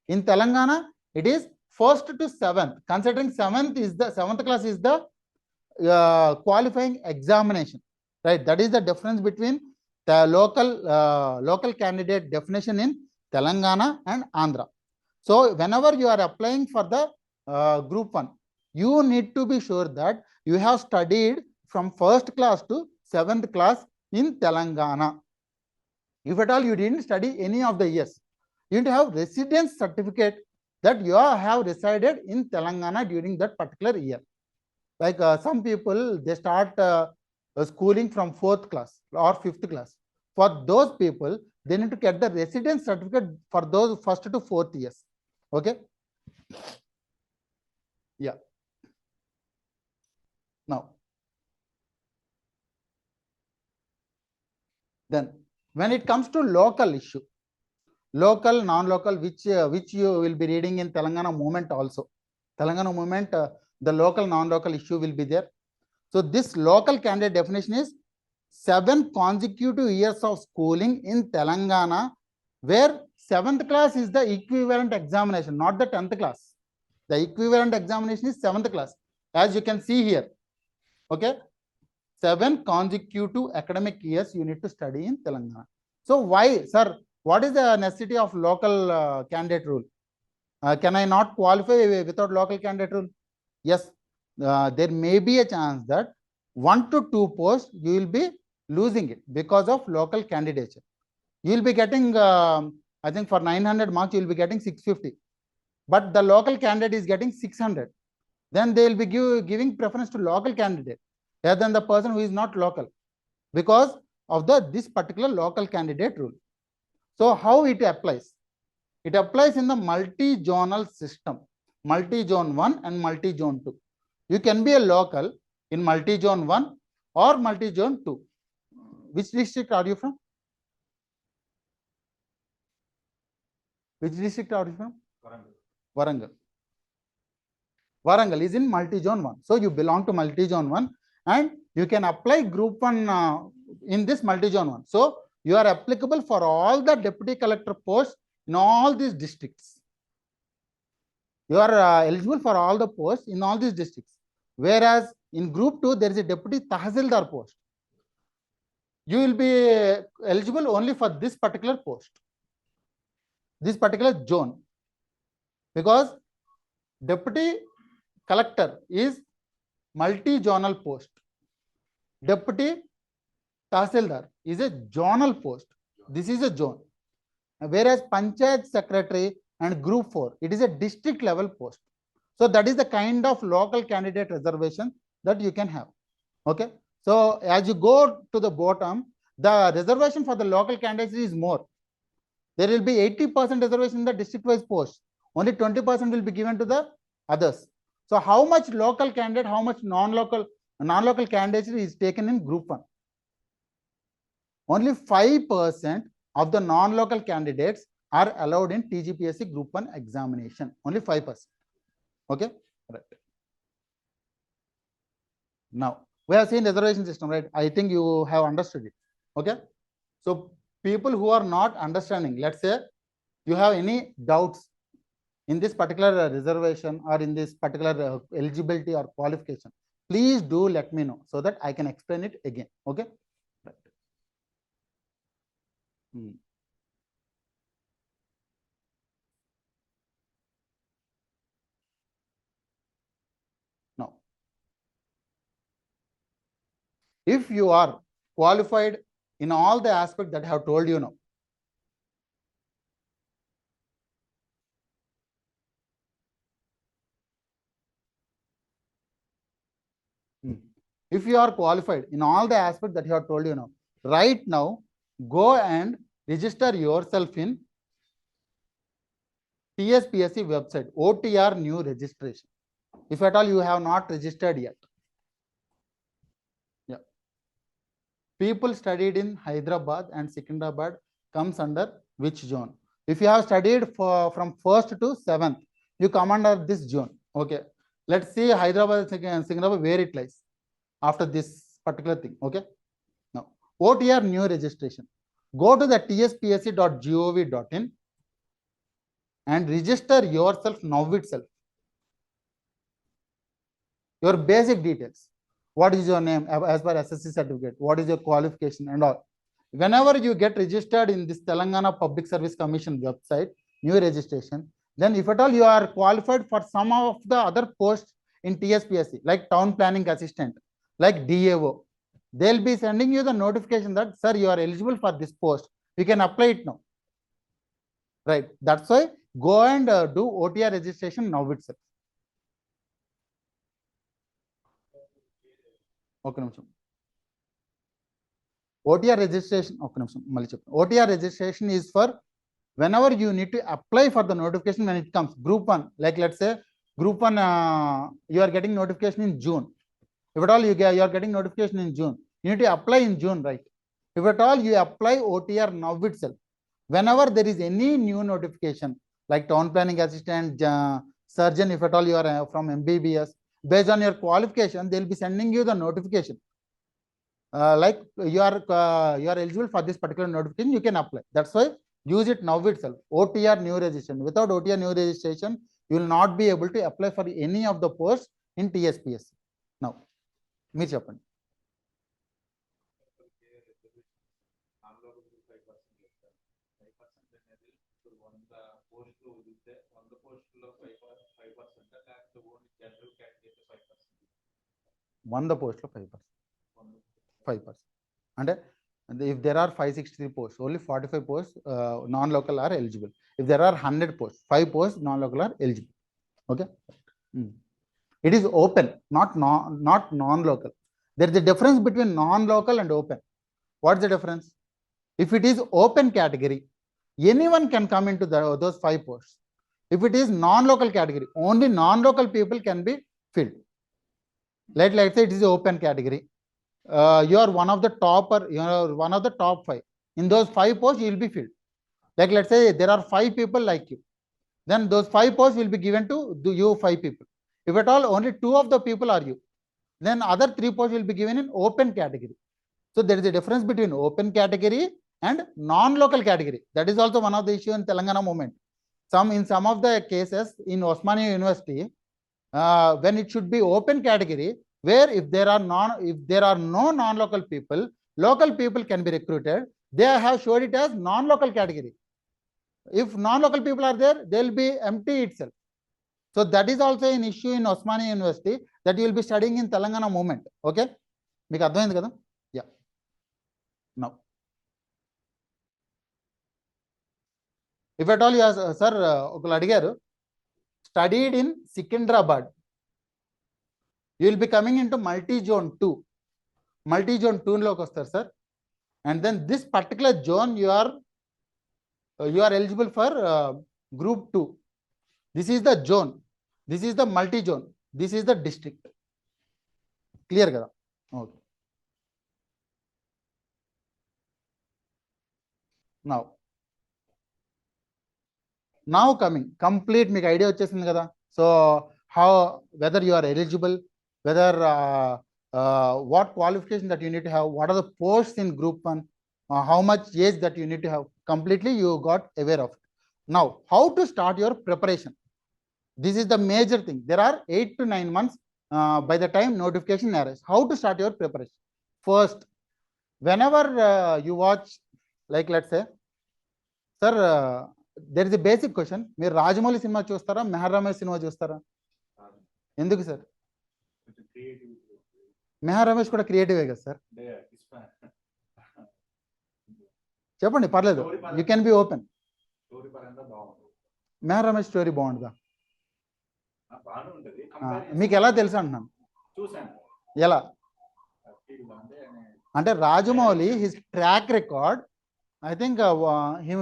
In Telangana, it is 1st to 7th. Considering 7th class is the qualifying examination, right? That is the difference between the local candidate definition in Telangana and Andhra. So whenever you are applying for the group 1, you need to be sure that you have studied from 1st class to 7th class in Telangana. If at all you didn't study any of the years, you need to have residence certificate that you have resided in Telangana during that particular year. Like some people, they start schooling from 4th class or 5th class. For those people, they need to get the residence certificate for those 1st to 4th years. Okay. Yeah. Now, then when it comes to local issue, local, non-local, which you will be reading in Telangana movement also. Telangana movement, the local, non-local issue will be there. So this local candidate definition is 7 consecutive years of schooling in Telangana, where 7th class is the equivalent examination, not the 10th class. The equivalent examination is 7th class, as you can see here. Okay, 7 consecutive academic years you need to study in Telangana. So why, sir, what is the necessity of local candidate rule? Can I not qualify without local candidate rule? Yes, there may be a chance that 1 to 2 posts you will be losing it because of local candidature. You will be getting, I think for 900 marks, you will be getting 650. But the local candidate is getting 600. Then they will be giving preference to local candidate rather than the person who is not local, because of this particular local candidate rule. So how it applies? It applies in the multi-zonal system, multi-zone 1 and multi-zone 2. You can be a local in multi-zone 1 or multi-zone 2. Which district are you from? Which district are you from? Warangal. Warangal is in multi-zone 1. So you belong to multi-zone 1 and you can apply group 1 in this multi-zone 1. So you are applicable for all the deputy collector posts in all these districts. You are eligible for all the posts in all these districts. Whereas in group 2, there is a deputy tahsildar post. you will be eligible only for this particular post, this particular zone, because deputy collector is multi-zonal post. Deputy Tahsildar is a zonal post. This is a zone. Whereas Panchayat Secretary and Group 4, it is a district level post. So that is the kind of local candidate reservation that you can have. Okay. So as you go to the bottom, the reservation for the local candidates is more. There will be 80% reservation in the district wise post. Only 20% will be given to the others. So how much local candidate, how much non-local candidates is taken in Group 1? Only 5% of the non-local candidates are allowed in TGPSC Group 1 examination. Only 5%. Okay, right. Now we have seen reservation system, right? I think you have understood it. Okay. So people who are not understanding, let's say you have any doubts in this particular reservation or in this particular eligibility or qualification, please do let me know so that I can explain it again. Okay. Right. Now, if you are qualified in all the aspects that I have told you now, if you are qualified in all the aspects that you have told you now, right now, go and register yourself in TSPSC website, OTR new registration. If at all you have not registered yet. Yeah. People studied in Hyderabad and Secunderabad comes under which zone? If you have studied from 1st to 7th, you come under this zone. Okay. Let's see Hyderabad and Secunderabad where it lies after this particular thing. Okay. Now, OTR new registration. Go to the tspsc.gov.in and register yourself now itself. Your basic details. What is your name as per SSC certificate? What is your qualification and all? Whenever you get registered in this Telangana Public Service Commission website, new registration, then if at all you are qualified for some of the other posts in TSPSC, like town planning assistant, like DAO, they'll be sending you the notification that, sir, you are eligible for this post. You can apply it now. Right. That's why go and do OTR registration now itself. Okay. OTR registration. Okay. OTR registration is for whenever you need to apply for the notification when it comes. Group 1, like let's say Group 1, you are getting notification in June. If at all you are getting notification in June, you need to apply in June, right? If at all you apply OTR now itself, whenever there is any new notification, like town planning assistant, surgeon, if at all you are from MBBS, based on your qualification, they'll be sending you the notification. Like you are eligible for this particular notification, you can apply. That's why use it now itself. OTR new registration. Without OTR new registration, you will not be able to apply for any of the posts in TSPSC. Now, me cheppandi. One the post of 5%. 5%. And if there are 563 posts, only 45 posts non-local are eligible. If there are 100 posts, 5 posts non-local are eligible. Okay. It is open, not non-local. There is a difference between non-local and open. What is the difference? If it is open category, anyone can come into those 5 posts. If it is non-local category, only non-local people can be filled. Let's say it is open category. You are one of the topper, you are one of the top 5. In those 5 posts, you will be filled. Like let's say there are 5 people like you. Then those 5 posts will be given to you 5 people. If at all only 2 of the people are you, then other 3 posts will be given in open category. So there is a difference between open category and non-local category. That is also one of the issue in Telangana movement. In some of the cases in Osmania University, when it should be open category, where if there are no non-local people, local people can be recruited. They have showed it as non-local category. If non-local people are there, they will be empty itself. So that is also an issue in Osmania University that you will be studying in Telangana movement. Okay? Meeku ardhamaindi kada? Yeah. Now, if at all you ask, sir, okala adigaru, studied in Secunderabad, you will be coming into multi-zone 2. Multi-zone 2 loki vastaru, sir. And then this particular zone you are eligible for group 2. This is the zone. This is the multi-zone. This is the district. Clear kada? Okay. Now coming complete మీకు idea వచ్చేసింది కదా. So how, whether you are eligible, whether what qualification that you need to have, what are the posts in group 1, how much age that you need to have, completely you got aware of it. Now how to start your preparation? This is the major thing. There are 8 to 9 months by the time notification arrives. How to start your preparation? First, whenever you watch, like let's say, sir, there is a basic question. మీరు Rajamouli cinema చూస్తారా, Meher Ramesh cinema చూస్తారా? ఎందుకు sir? Meher Ramesh కూడా క్రియేటివే కదా sir. చెప్పండి, పర్లేదు, you can be open. Meher Ramesh story బాగుంటుందా? మీకు ఎలా తెలుసు అంటున్నాను? ఎలా అంటే Rajamouli his track record, I think he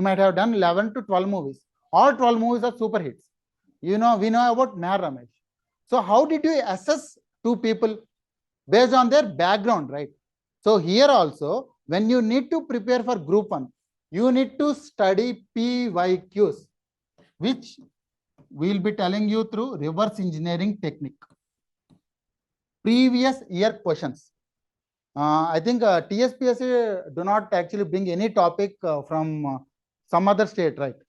might have done 11 to 12 movies. All 12 movies are super hits. We know about Meher Ramesh. So how did you assess two people based on their background, right? So here also, when you need to prepare for group 1, you need to study PYQs, which we will be telling you through reverse engineering technique. Previous year questions. I think TSPSC do not actually bring any topic from some other state, right?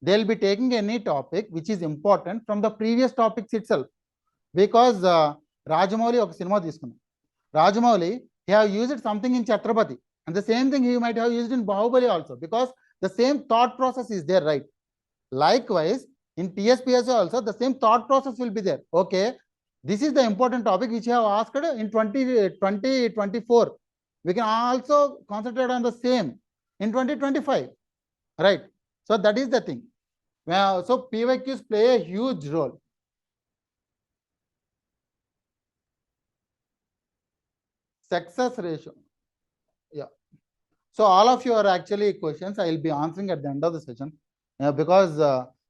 They'll be taking any topic which is important from the previous topics itself. Because Rajamouli oka cinema తీసుకున్నాం. Rajamouli, he have used something in Chhatrapati, and the same thing he might have used in Bahubali also, because the same thought process is there, right? Likewise, in TSPSC also the same thought process will be there. Okay, this is the important topic which you have asked in 2024. We can also concentrate on the same in 2025, right? So that is the thing. So PYQs play a huge role. Success ratio. Yeah. So all of your actually questions I will be answering at the end of the session, because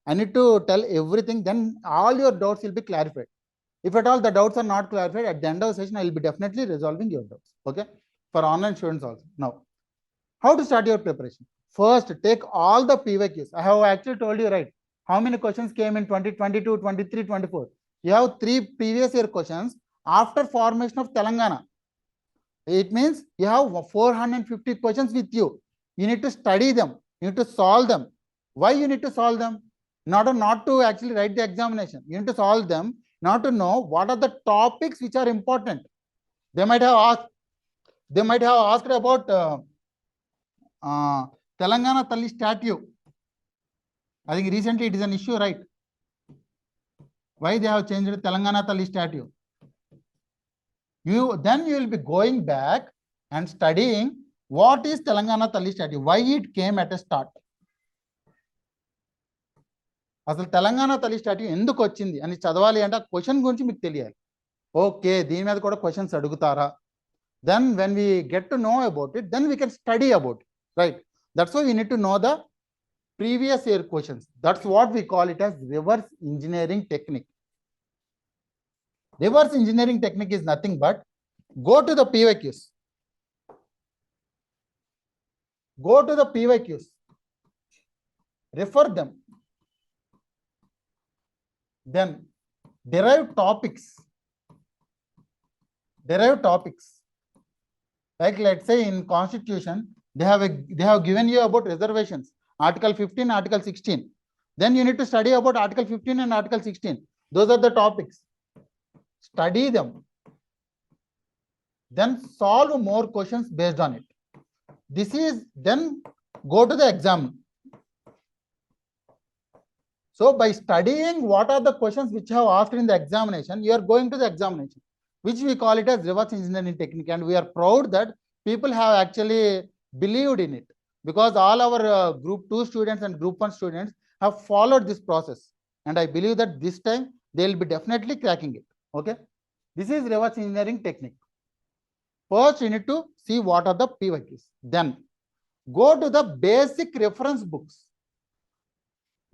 I need to tell everything, then all your doubts will be clarified. If at all the doubts are not clarified, at the end of the session, I will be definitely resolving your doubts. Okay? For online students also. Now, how to start your preparation? First, take all the PYQs. I have actually told you, right? How many questions came in 2022, 23, 24? You have 3 previous year questions after formation of Telangana. It means you have 450 questions with you. You need to study them. You need to solve them. Why you need to solve them? Not to actually write the examination. You need to solve them, not to know what are the topics which are important. They might have asked about Telangana Talli statue. I think recently it is an issue, right? Why they have changed Telangana Talli statue? Then you will be going back and studying what is Telangana Talli statue, why it came at a start. అసలు తెలంగాణ తల్లి statue ఎందుకు వచ్చింది అని చదవాలి అంటే ఆ question గురించి మీకు తెలియాలి. ఓకే, దీని మీద కూడా క్వశ్చన్స్ అడుగుతారా? Then when we get to know about it, then we can study about it, right? That's why we need to know the previous year questions. That's what we call it as reverse engineering technique. Reverse engineering technique is nothing but go to the PYQs. Go to the PYQs. Refer them. Then derive topics. Like let's say in Constitution, they have given you about reservations, Article 15, Article 16. Then you need to study about Article 15 and Article 16. Those are the topics. Study them. then solve more questions based on it. This is then go to the exam. So by studying what are the questions which have asked in the examination, you are going to the examination, which we call it as reverse engineering technique. And we are proud that people have actually believed in it, because all our group 2 students and group 1 students have followed this process. And I believe that this time they will be definitely cracking it. Okay. This is reverse engineering technique. First, you need to see what are the PYQs. Then go to the basic reference books.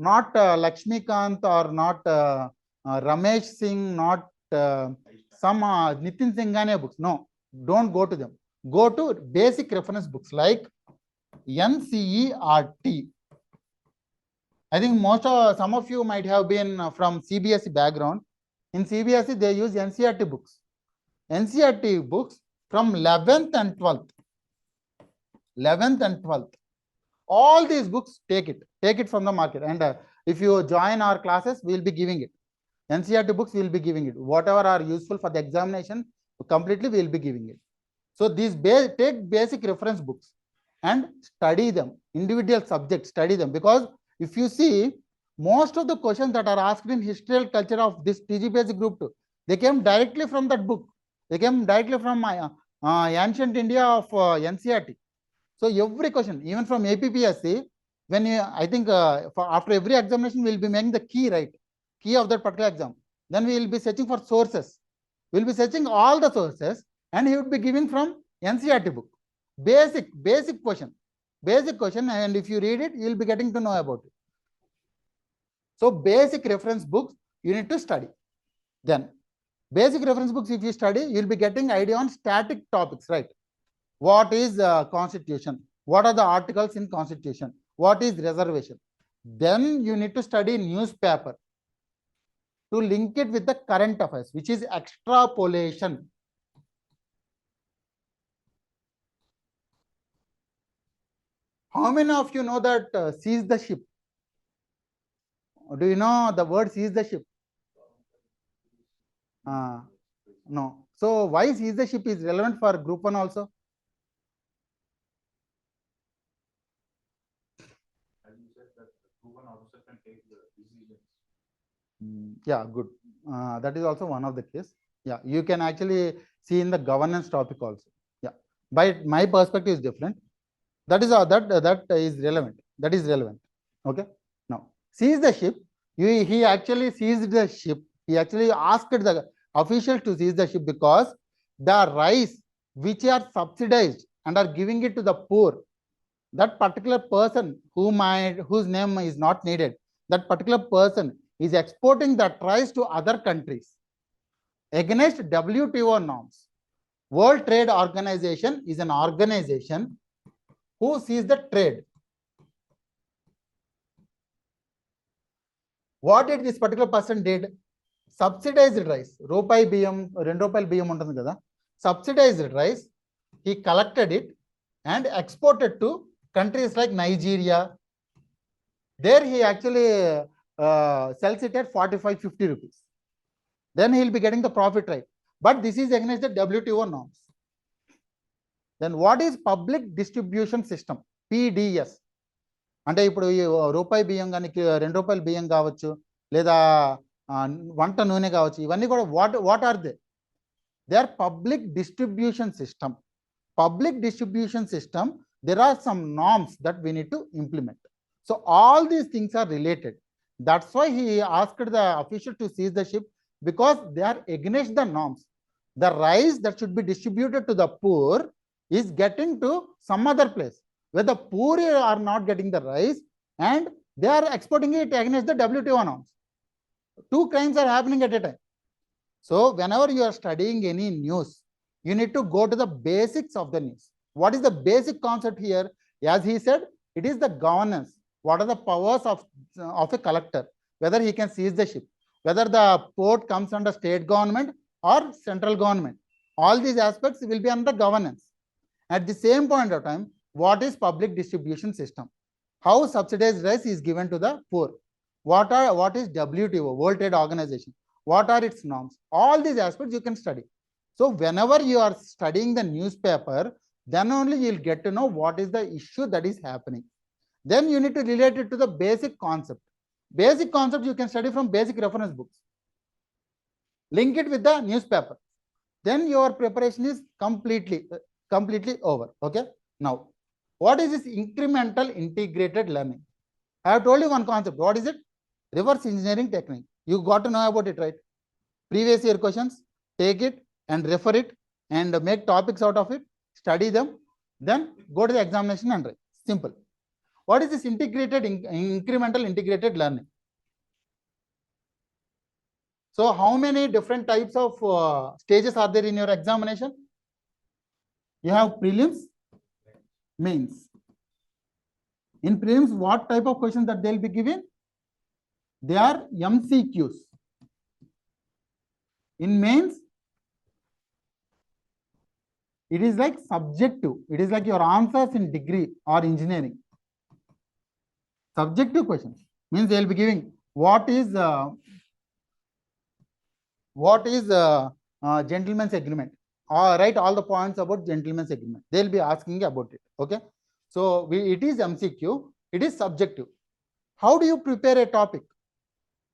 Not Lakshmikant or not Ramesh Singh, not some Nitin Singhania books. No, don't go to them. Go to basic reference books like NCERT. I think some of you might have been from CBSE background. In CBSE, they use NCERT books. NCERT books from 11th and 12th. 11th and 12th. All these books, take it from the market. And if you join our classes, we will be giving it. NCERT books, we will be giving it. Whatever are useful for the examination, completely we will be giving it. So these take basic reference books and study them. Individual subjects, study them. Because if you see, most of the questions that are asked in history and culture of this TGPSC Group 2, they came directly from that book. They came directly from ancient India of NCERT. So every question, even from APPSC, when you, I think after every examination, we will be making the key, right? Key of that particular exam. Then we will be searching for sources. We will be searching all the sources, and he would be giving from NCERT book. Basic question. Basic question, and if you read it, you will be getting to know about it. So basic reference books, you need to study. Then basic reference books, if you study, you will be getting idea on static topics, right? What is constitution? What are the articles in constitution? What is reservation? Then you need to study newspaper to link it with the current affairs, which is extrapolation. How many of you know that seize the ship? Do you know the word seize the ship? No. So why seize the ship is relevant for group 1 also? Yeah, good. That is also one of the case. Yeah, you can actually see in the governance topic also. Yeah, but my perspective is different. That is that is relevant. That is relevant. Okay. Now, seize the ship. He actually seized the ship. He actually asked the official to seize the ship because the rice which are subsidized and are giving it to the poor, that particular person whose name is not needed, that particular person is exporting that rice to other countries against WTO norms. World Trade Organization is an organization who sees the trade. What did this particular person did? Subsidized rice, రూపాయి బియ్యం 2 రూపాయల బియ్యం ఉంటుంది కదా, subsidized rice, he collected it and exported to countries like Nigeria. There he actually sells it at 45-50 rupees. Then he will be getting the profit, right? But this is against the WTO norms. Then what is public distribution system? PDS. అంటే ఇప్పుడు రూపాయి బియ్యం కానీ 2 రూపాయల బియ్యం కావచ్చు, లేదా వంట నూనె కావచ్చు, ఇవన్నీ కూడా what are they? They are public distribution system. Public distribution system, there are some norms that we need to implement. So all these things are related. That's why he asked the official to seize the ship, because they are against the norms. The rice that should be distributed to the poor is getting to some other place where the poor are not getting the rice and they are exporting it against the WTO norms. Two crimes are happening at a time. So whenever you are studying any news, you need to go to the basics of the news. What is the basic concept here? As he said, it is the governance. What are the powers of a collector? Whether he can seize the ship, whether the port comes under state government or central government. All these aspects will be under governance. At the same point of time, what is public distribution system? How subsidized rice is given to the poor? What is WTO, World Trade Organization? What are its norms? All these aspects you can study. So whenever you are studying the newspaper, then only you'll get to know what is the issue that is happening. Then you need to relate it to the basic concept. Basic concept you can study from basic reference books. Link it with the newspaper. Then your preparation is completely over. Okay. Now, what is this incremental integrated learning? I have told you one concept. What is it? Reverse engineering technique. You got to know about it, right? Previous year questions, take it and refer it and make topics out of it, study them, then go to the examination and write. Simple. What is this incremental integrated learning? So how many different types of stages are there in your examination? You have prelims, mains. In prelims, what type of questions that they'll be given? They are MCQs. In mains, it is like subjective. It is like your answers in degree or engineering. Subjective questions means they'll be giving what is gentleman's agreement. Write all the points about gentleman's agreement. They'll be asking about it. Okay. So it is MCQ. It is subjective. How do you prepare a topic?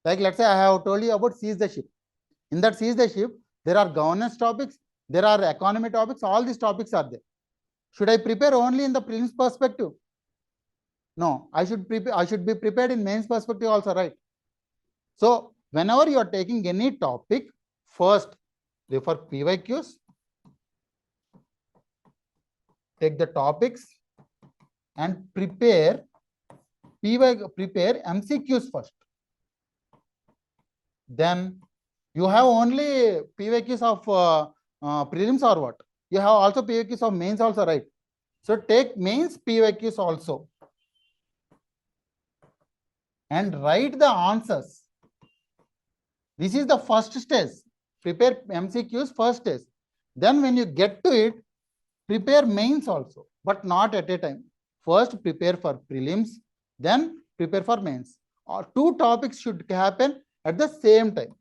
Like let's say I have told you about seize the ship. In that seize the ship, there are governance topics, there are economy topics, all these topics are there. Should I prepare only in the prelims perspective? No, I should be prepared in mains perspective also, right? So whenever you are taking any topic, first refer PYQs, take the topics and prepare MCQs first. Then you have only PYQs of prelims or what? You have also PYQs of mains also, right? So take mains PYQs also and write the answers. This is the first stage. Prepare MCQs first stage. Then when you get to it, prepare mains also, but not at a time. First prepare for prelims, then prepare for mains. Or two topics should happen at the same time.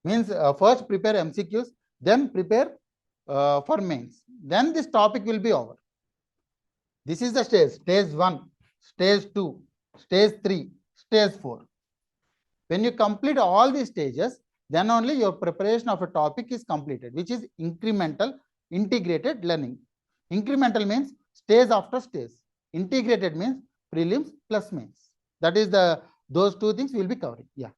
Means first prepare MCQs, then prepare for mains. Then this topic will be over. This is the stage. Stage 1, stage 2, stage 3, stage 4. When you complete all these stages, then only your preparation of a topic is completed, which is incremental integrated learning. Incremental means stage after stage. Integrated means prelims plus mains. That is those two things we will be covering. Yeah.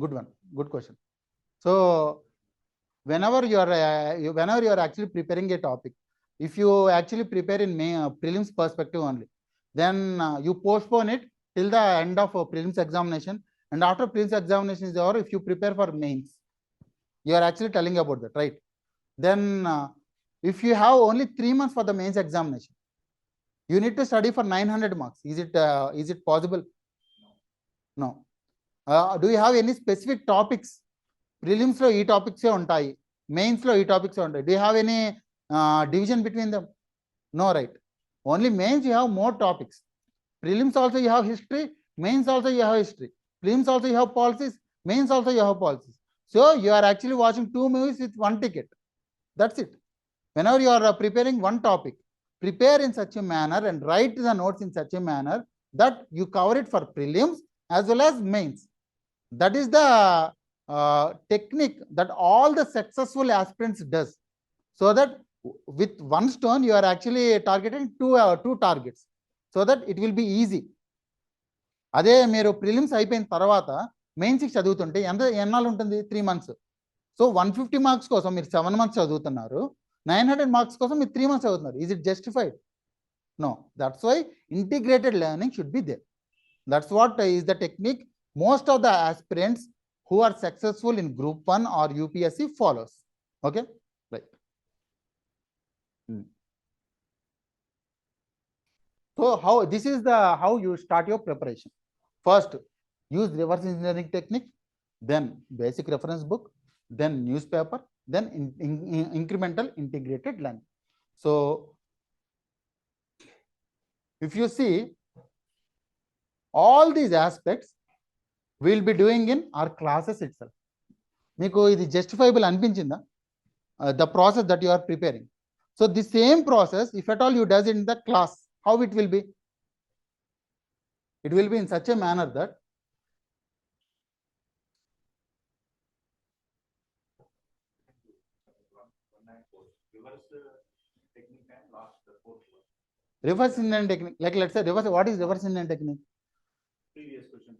Good one. Good question. So whenever you are actually preparing a topic, if you actually prepare in prelims perspective only, then you postpone it till the end of prelims examination. And after prelims examination is over, if you prepare for mains, you are actually telling about that, right? Then if you have only 3 months for the mains examination, you need to study for 900 marks. Is it possible? No. Do you have any specific topics? Prelims lo ee topics untayi, mains lo ee topics untayi. Do you have any division between them? No, right? Only mains you have more topics. Prelims also you have history, mains also you have history. Prelims also you have policies, mains also you have policies. So you are actually watching 2 movies with 1 ticket. That's it. Whenever you are preparing one topic, prepare in such a manner and write the notes in such a manner that you cover it for prelims as well as mains. That is the technique that all the successful aspirants does. So that with one stone, you are actually targeting two targets. So that it will be easy. అదే మీరు prelims అయిపోయిన తర్వాత mains చదువుతుంటే ఎన్నాళ్ళు ఉంటుంది? 3 months. So 150 marks కోసం మీరు 7 months చదువుతున్నారు, 900 marks కోసం మీరు 3 months చదువుతున్నారు. Is it justified? No. That's why integrated learning should be there. That's what is the technique most of the aspirants who are successful in Group 1 or UPSC follows. Okay, right. So this is how you start your preparation. First, use reverse engineering technique, then basic reference book, then newspaper, then incremental integrated learning. So if you see all these aspects, we will be doing in our classes itself. Meeku idi justifiable అనిపించిందా? The process that you are preparing. So the same process, if at all you does it in the class, how it will be? It will be in such a manner that reverse Indian technique, like let's say reverse, what is reverse Indian technique? Previous question.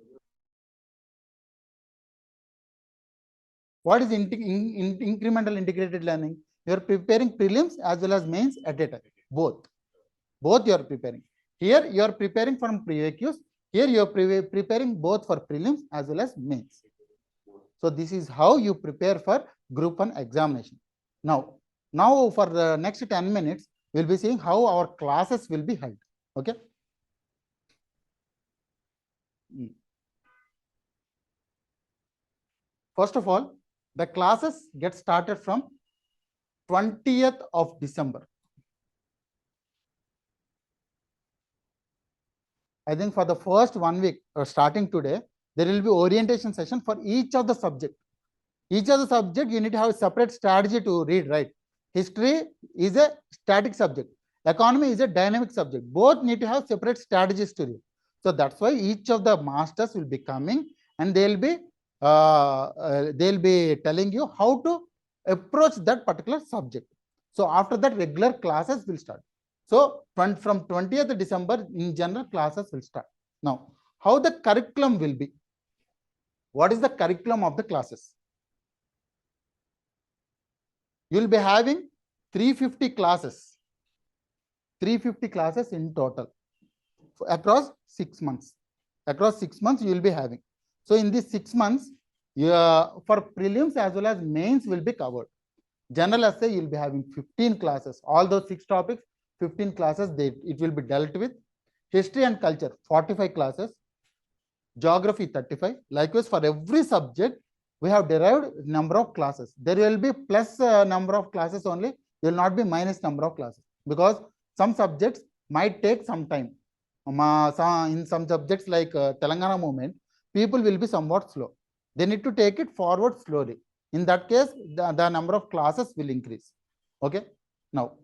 What is incremental integrated learning? You are preparing prelims as well as mains at a time. Both you are preparing. Here you are preparing from pre-AQs. Here you are preparing both for prelims as well as mains. So this is how you prepare for Group 1 examination. Now for the next 10 minutes, we'll be seeing how our classes will be held. Okay. First of all, the classes get started from 20th of December. I think for the first 1 week starting today, there will be orientation session for each of the subject. Each of the subject you need to have a separate strategy to read, right? History is a static subject. Economy is a dynamic subject. Both need to have separate strategies to read. So that's why each of the masters will be coming and they'll be telling you how to approach that particular subject. So after that, regular classes will start. So from 20th December, in general, classes will start. Now, how the curriculum will be? What is the curriculum of the classes? You will be having 350 classes. 350 classes in total across 6 months. Across 6 months, you will be having. So in these 6 months, for prelims as well as mains will be covered. General essay, you will be having 15 classes. All those 6 topics, 15 classes, it will be dealt with. History and culture, 45 classes. Geography, 35. Likewise, for every subject, we have derived number of classes. There will be plus number of classes only. There will not be minus number of classes, because some subjects might take some time. In some subjects like Telangana movement, people will be somewhat slow. They need to take it forward slowly. In that case, the number of classes will increase. Okay. Now,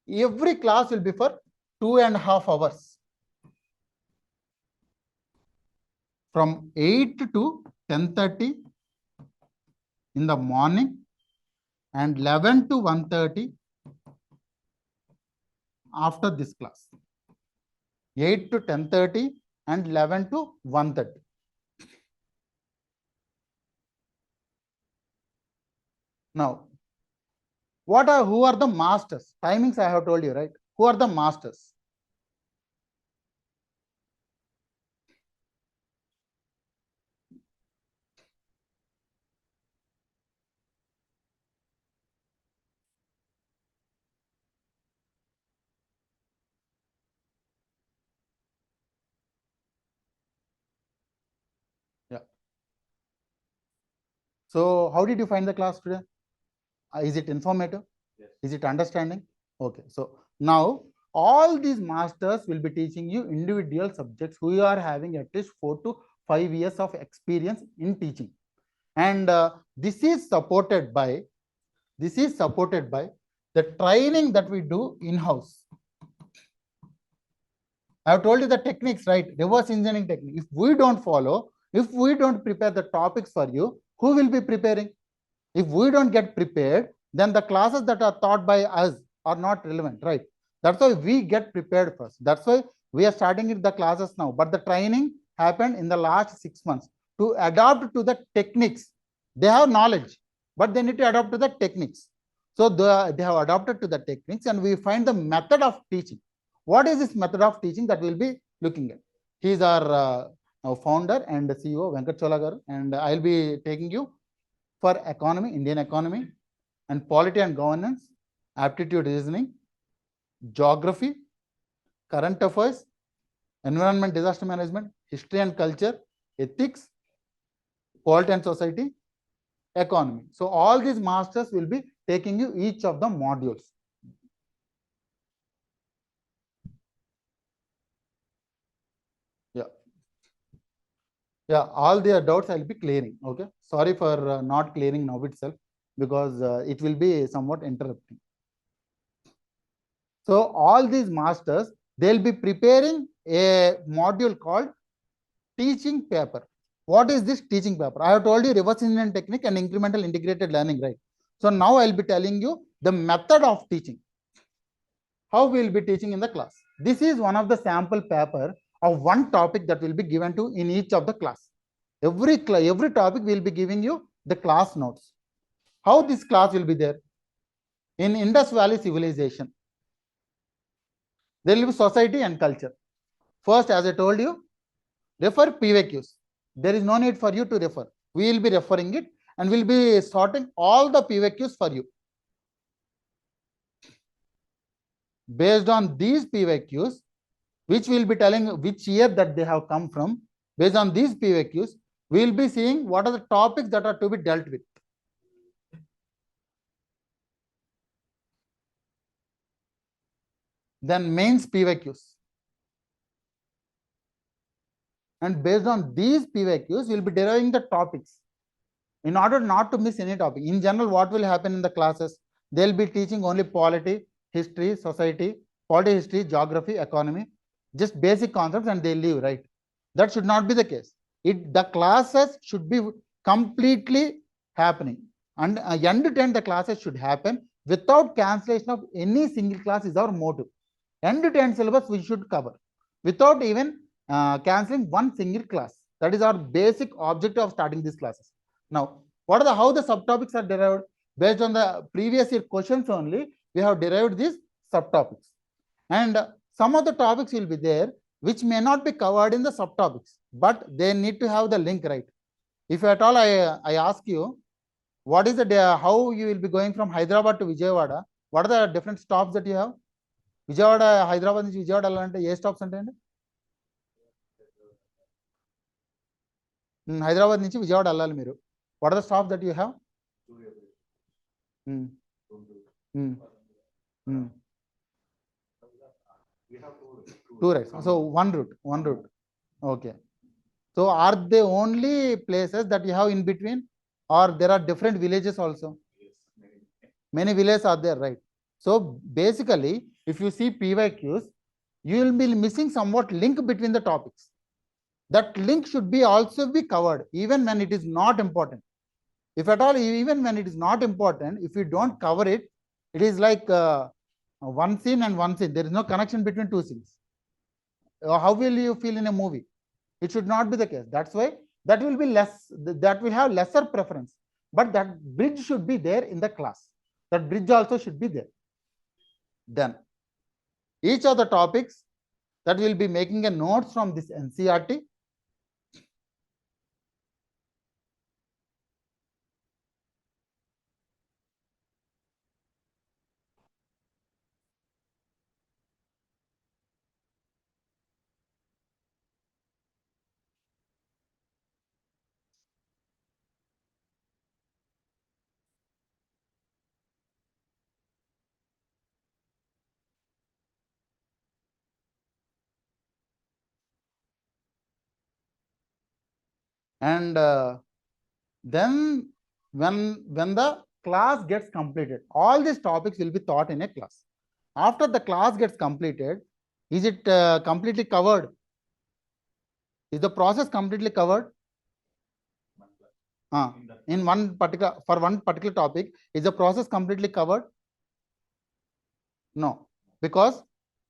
every class will be for 2.5 hours. From 8 to 10:30 in the morning and 11 to 1:30 after this class. 8 to 10:30 and 11 to 1:30. Now, who are the masters? Timings I have told you, right? Who are the masters? Yeah. So how did you find the class today? Is it informative? Yes. Is it understanding? Okay. So now all these masters will be teaching you individual subjects who are having at least 4 to 5 years of experience in teaching. And this is supported by the training that we do in-house. I have told you the techniques, right? Reverse engineering technique. If we don't follow, if we don't prepare the topics for you, who will be preparing? If we don't get prepared, then the classes that are taught by us are not relevant, right? That's why we get prepared first. That's why we are starting the classes now. But the training happened in the last 6 months to adapt to the techniques. They have knowledge, but they need to adapt to the techniques. So they have adapted to the techniques, and we find the method of teaching. What is this method of teaching that we'll be looking at? He is our founder and CEO, Venkat Chola garu, and I'll be taking you for economy, Indian economy, and polity and governance, aptitude reasoning, geography, current affairs, environment, disaster management, history and culture, ethics, polity and society, economy. So all these masters will be taking you each of the modules. Yeah. Yeah, all their doubts I'll be clearing. Okay, sorry for not clearing now itself, because it will be somewhat interrupting. So all these masters, they'll be preparing a module called teaching paper. What is this teaching paper? I have told you reverse engineering technique and incremental integrated learning, right? So now I'll be telling you the method of teaching, how we will be teaching in the class. This is one of the sample paper of one topic that will be given to in each of the class. Every topic will be giving you the class notes. How this class will be there? In Indus Valley civilization, there will be society and culture. First, as I told you, refer PVQs. There is no need for you to refer. We will be referring it and we'll be sorting all the PVQs for you. Based on these PVQs, which will be telling which year that they have come from, based on these PVQs, we will be seeing what are the topics that are to be dealt with. Then mains PVQs. And based on these PVQs, we will be deriving the topics in order not to miss any topic. In general, what will happen in the classes? They'll be teaching only polity, history, society, polity, history, geography, economy, just basic concepts, and they leave, right? That should not be the case. The classes should be completely happening, and end to end the classes should happen without cancellation of any single class is our motive. End to end syllabus we should cover without even cancelling one single class. That is our basic objective of starting these classes. Now, what are how the subtopics are derived? Based on the previous year questions only, we have derived these subtopics. And some of the topics will be there which may not be covered in the subtopics, but they need to have the link, right? If at all I ask you, what is the how you will be going from Hyderabad to Vijayawada? What are the different stops that you have? Vijayawada, Hyderabad నుంచి విజయవాడ వెళ్ళాలంటే ఏ stops ఉంటాయండి? హైదరాబాద్ నుంచి విజయవాడ వెళ్ళాలి మీరు. What are the stops that you have? Two rights. So one route. Okay. So are they only places that you have in between, or there are different villages also? Many villages are there, right? So basically, if you see PYQs, you will be missing somewhat link between the topics. That link should be also be covered even when it is not important. If at all, even when it is not important, if you don't cover it, it is like one scene and one scene. There is no connection between two scenes. How will you feel in a movie? It should not be the case. That's why that will be less, that will have lesser preference. But that bridge should be there in the class. That bridge also should be there. Then each of the topics that will be making a notes from this NCERT. And then when the class gets completed, all these topics will be taught in a class. After the class gets completed, is it completely covered? Is the process completely covered? In one particular topic, is the process completely covered? No, because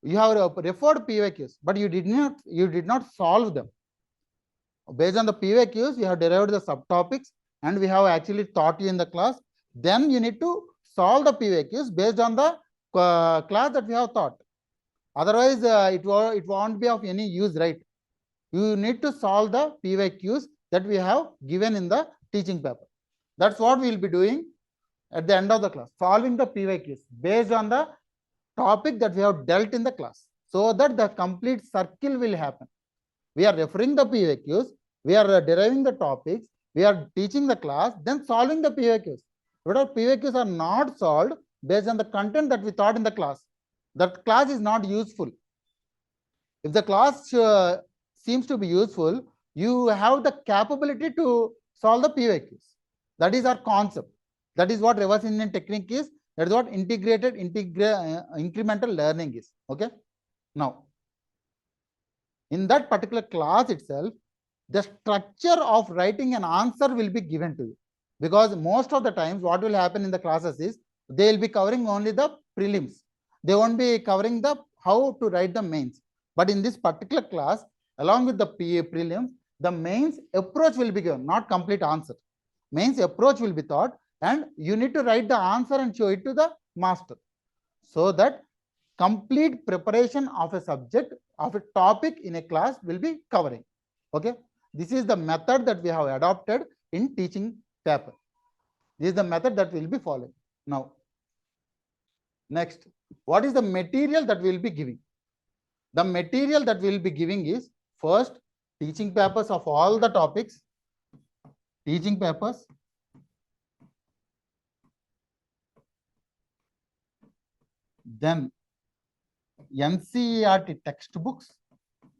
you have referred PYQs, but you did not solve them. Based on the PYQs, we have derived the subtopics and we have actually taught you in the class. Then you need to solve the PYQs based on the class that we have taught. Otherwise, it won't be of any use, right? You need to solve the PYQs that we have given in the teaching paper. That's what we will be doing at the end of the class, solving the PYQs based on the topic that we have dealt in the class, so that the complete circle will happen. We are referring the PYQs, we are deriving the topics, we are teaching the class, then solving the PYQs. Whether PYQs are not solved based on the content that we taught in the class, that class is not useful. If the class seems to be useful, you have the capability to solve the PYQs. That is our concept. That is what reverse engineering technique is. That is what integrated incremental learning is. Okay. Now, in that particular class itself, the structure of writing an answer will be given to you, because most of the times what will happen in the classes is they will be covering only the prelims. They won't be covering the how to write the mains. But in this particular class, along with the prelims, the mains approach will be given, not complete answer. Mains approach will be taught, and you need to write the answer and show it to the master, so that complete preparation of a subject, of a topic in a class will be covering. Okay. This is the method that we have adopted in teaching paper. This is the method that we will be following. Now, next, what is the material that we will be giving? The material that we will be giving is, first, teaching papers of all the topics, teaching papers, then NCERT textbooks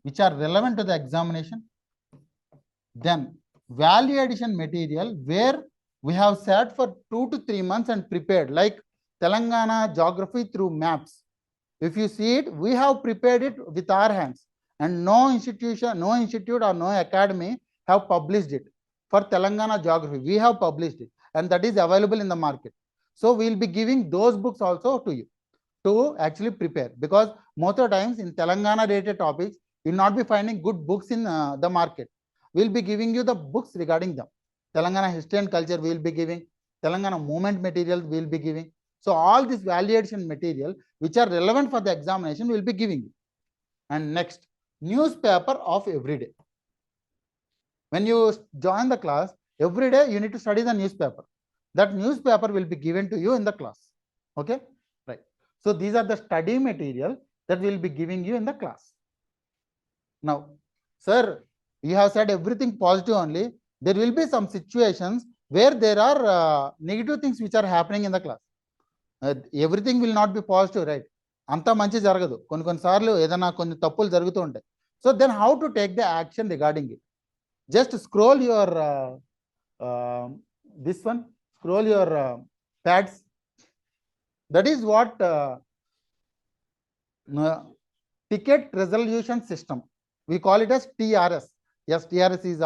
which are relevant to the examination, then value addition material where we have sat for 2 to 3 months and prepared, like Telangana geography through maps. If you see it, we have prepared it with our hands, and no institution, no institute or no academy have published it. For Telangana geography, we have published it, and that is available in the market. So we will be giving those books also to you to actually prepare, because most of the times in Telangana related topics, you will not be finding good books in the market. We will be giving you the books regarding them. Telangana history and culture we will be giving, Telangana movement material we will be giving. So all this value addition material which are relevant for the examination we will be giving you. And next, newspaper of every day. When you join the class, every day you need to study the newspaper. That newspaper will be given to you in the class. Okay, right. So these are the study material that we will be giving you in the class. Now, sir, you have said everything positive only. There will be some situations where there are negative things which are happening in the class. Everything will not be positive, right? Anta manchi jaragadu. Konni saarlu edana konni tappulu jarugutu untayi. So then how to take the action regarding it? Just scroll your this one, scroll your pads. That is what ticket resolution system. We call it as TRS. Yes, TRS is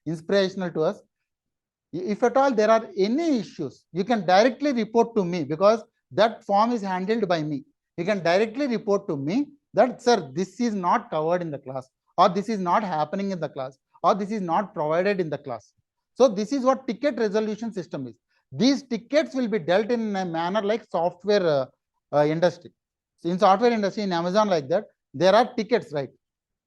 inspirational to us. If at all there are any issues, you can directly report to me, because that form is handled by me. You can directly report to me that, sir, this is not covered in the class, or this is not happening in the class, or this is not provided in the class. So this is what ticket resolution system is. These tickets will be dealt in a manner like software industry. So in software industry, in Amazon like that, there are tickets, right?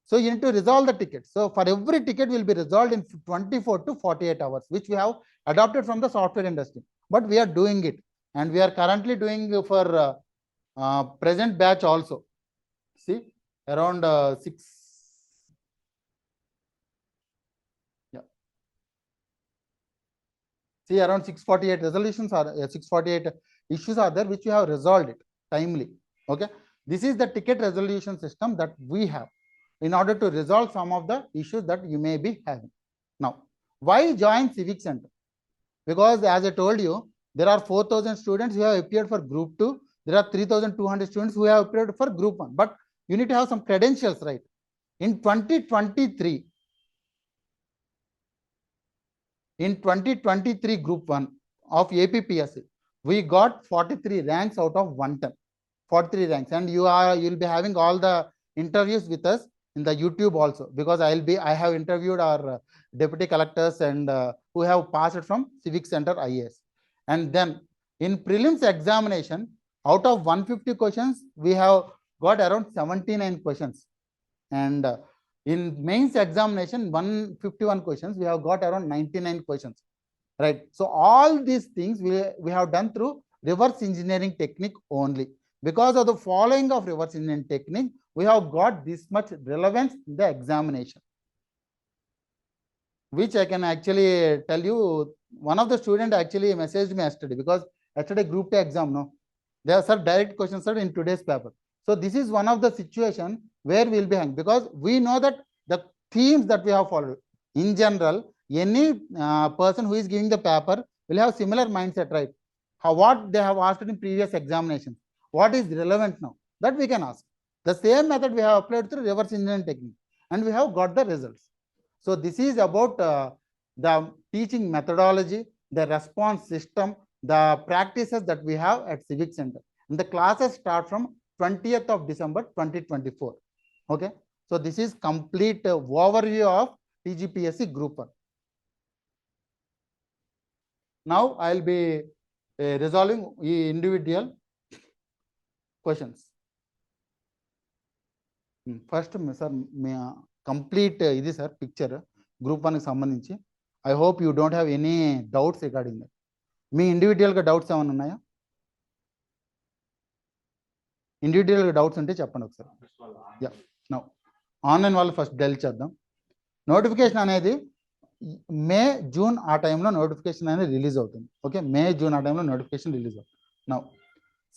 So you need to resolve the tickets. So for every ticket will be resolved in 24 to 48 hours, which we have adopted from the software industry. But we are doing it, and we are currently doing for present batch also. See, around 6. Yeah. See, around 648 resolutions are 648 issues are there, which we have resolved it timely. Okay. This is the ticket resolution system that we have in order to resolve some of the issues that you may be having. Now, why join CivicCentre? Because as I told you, there are 4,000 students who have appeared for Group 2. There are 3,200 students who have appeared for Group 1. But you need to have some credentials, right? In 2023, Group 1 of APPSC, we got 43 ranks out of 110. 43 ranks, and you'll be having all the interviews with us in the YouTube also, because I have interviewed our deputy collectors and who have passed from CivicCentre IAS. And then in prelims examination, out of 150 questions, we have got around 79 questions. And in mains examination, 151 questions, we have got around 99 questions, right? So all these things we have done through reverse engineering technique only. Because of the following of reverse engineering technique, we have got this much relevance in the examination, which I can actually tell you. One of the students actually messaged me yesterday, because yesterday Group 2 exam, no, there are some direct questions, sir, in today's paper. So this is one of the situation where we will be hanging, because we know that the themes that we have followed, In general, any person who is giving the paper will have similar mindset, right? What they have asked in previous examinations, what is relevant now, that we can ask. The same method we have applied through reverse engineering technique, and we have got the results. So this is about the teaching methodology, the response system, the practices that we have at CivicCentre. And the classes start from 20th of December 2024. Okay. So this is complete overview of TGPSC Group-I. Now I will be resolving individual questions. First, sir, complete this sir picture Group-I కి సంబంధించి. I hope you don't have any doubts regarding that. Me individual గా doubts ఏమైనా ఉన్నాయా? Individual గా doubts ఉంటే చెప్పండి ఒకసారి. Yeah, now online వాళ్ళు ఫస్ట్ డెల్ చేద్దాం. నోటిఫికేషన్ అనేది మే జూన్ ఆ టైంలో నోటిఫికేషన్ అనేది రిలీజ్ అవుతుంది. ఓకే, మే జూన్ ఆ టైంలో నోటిఫికేషన్ రిలీజ్ అవుతుంది. నౌ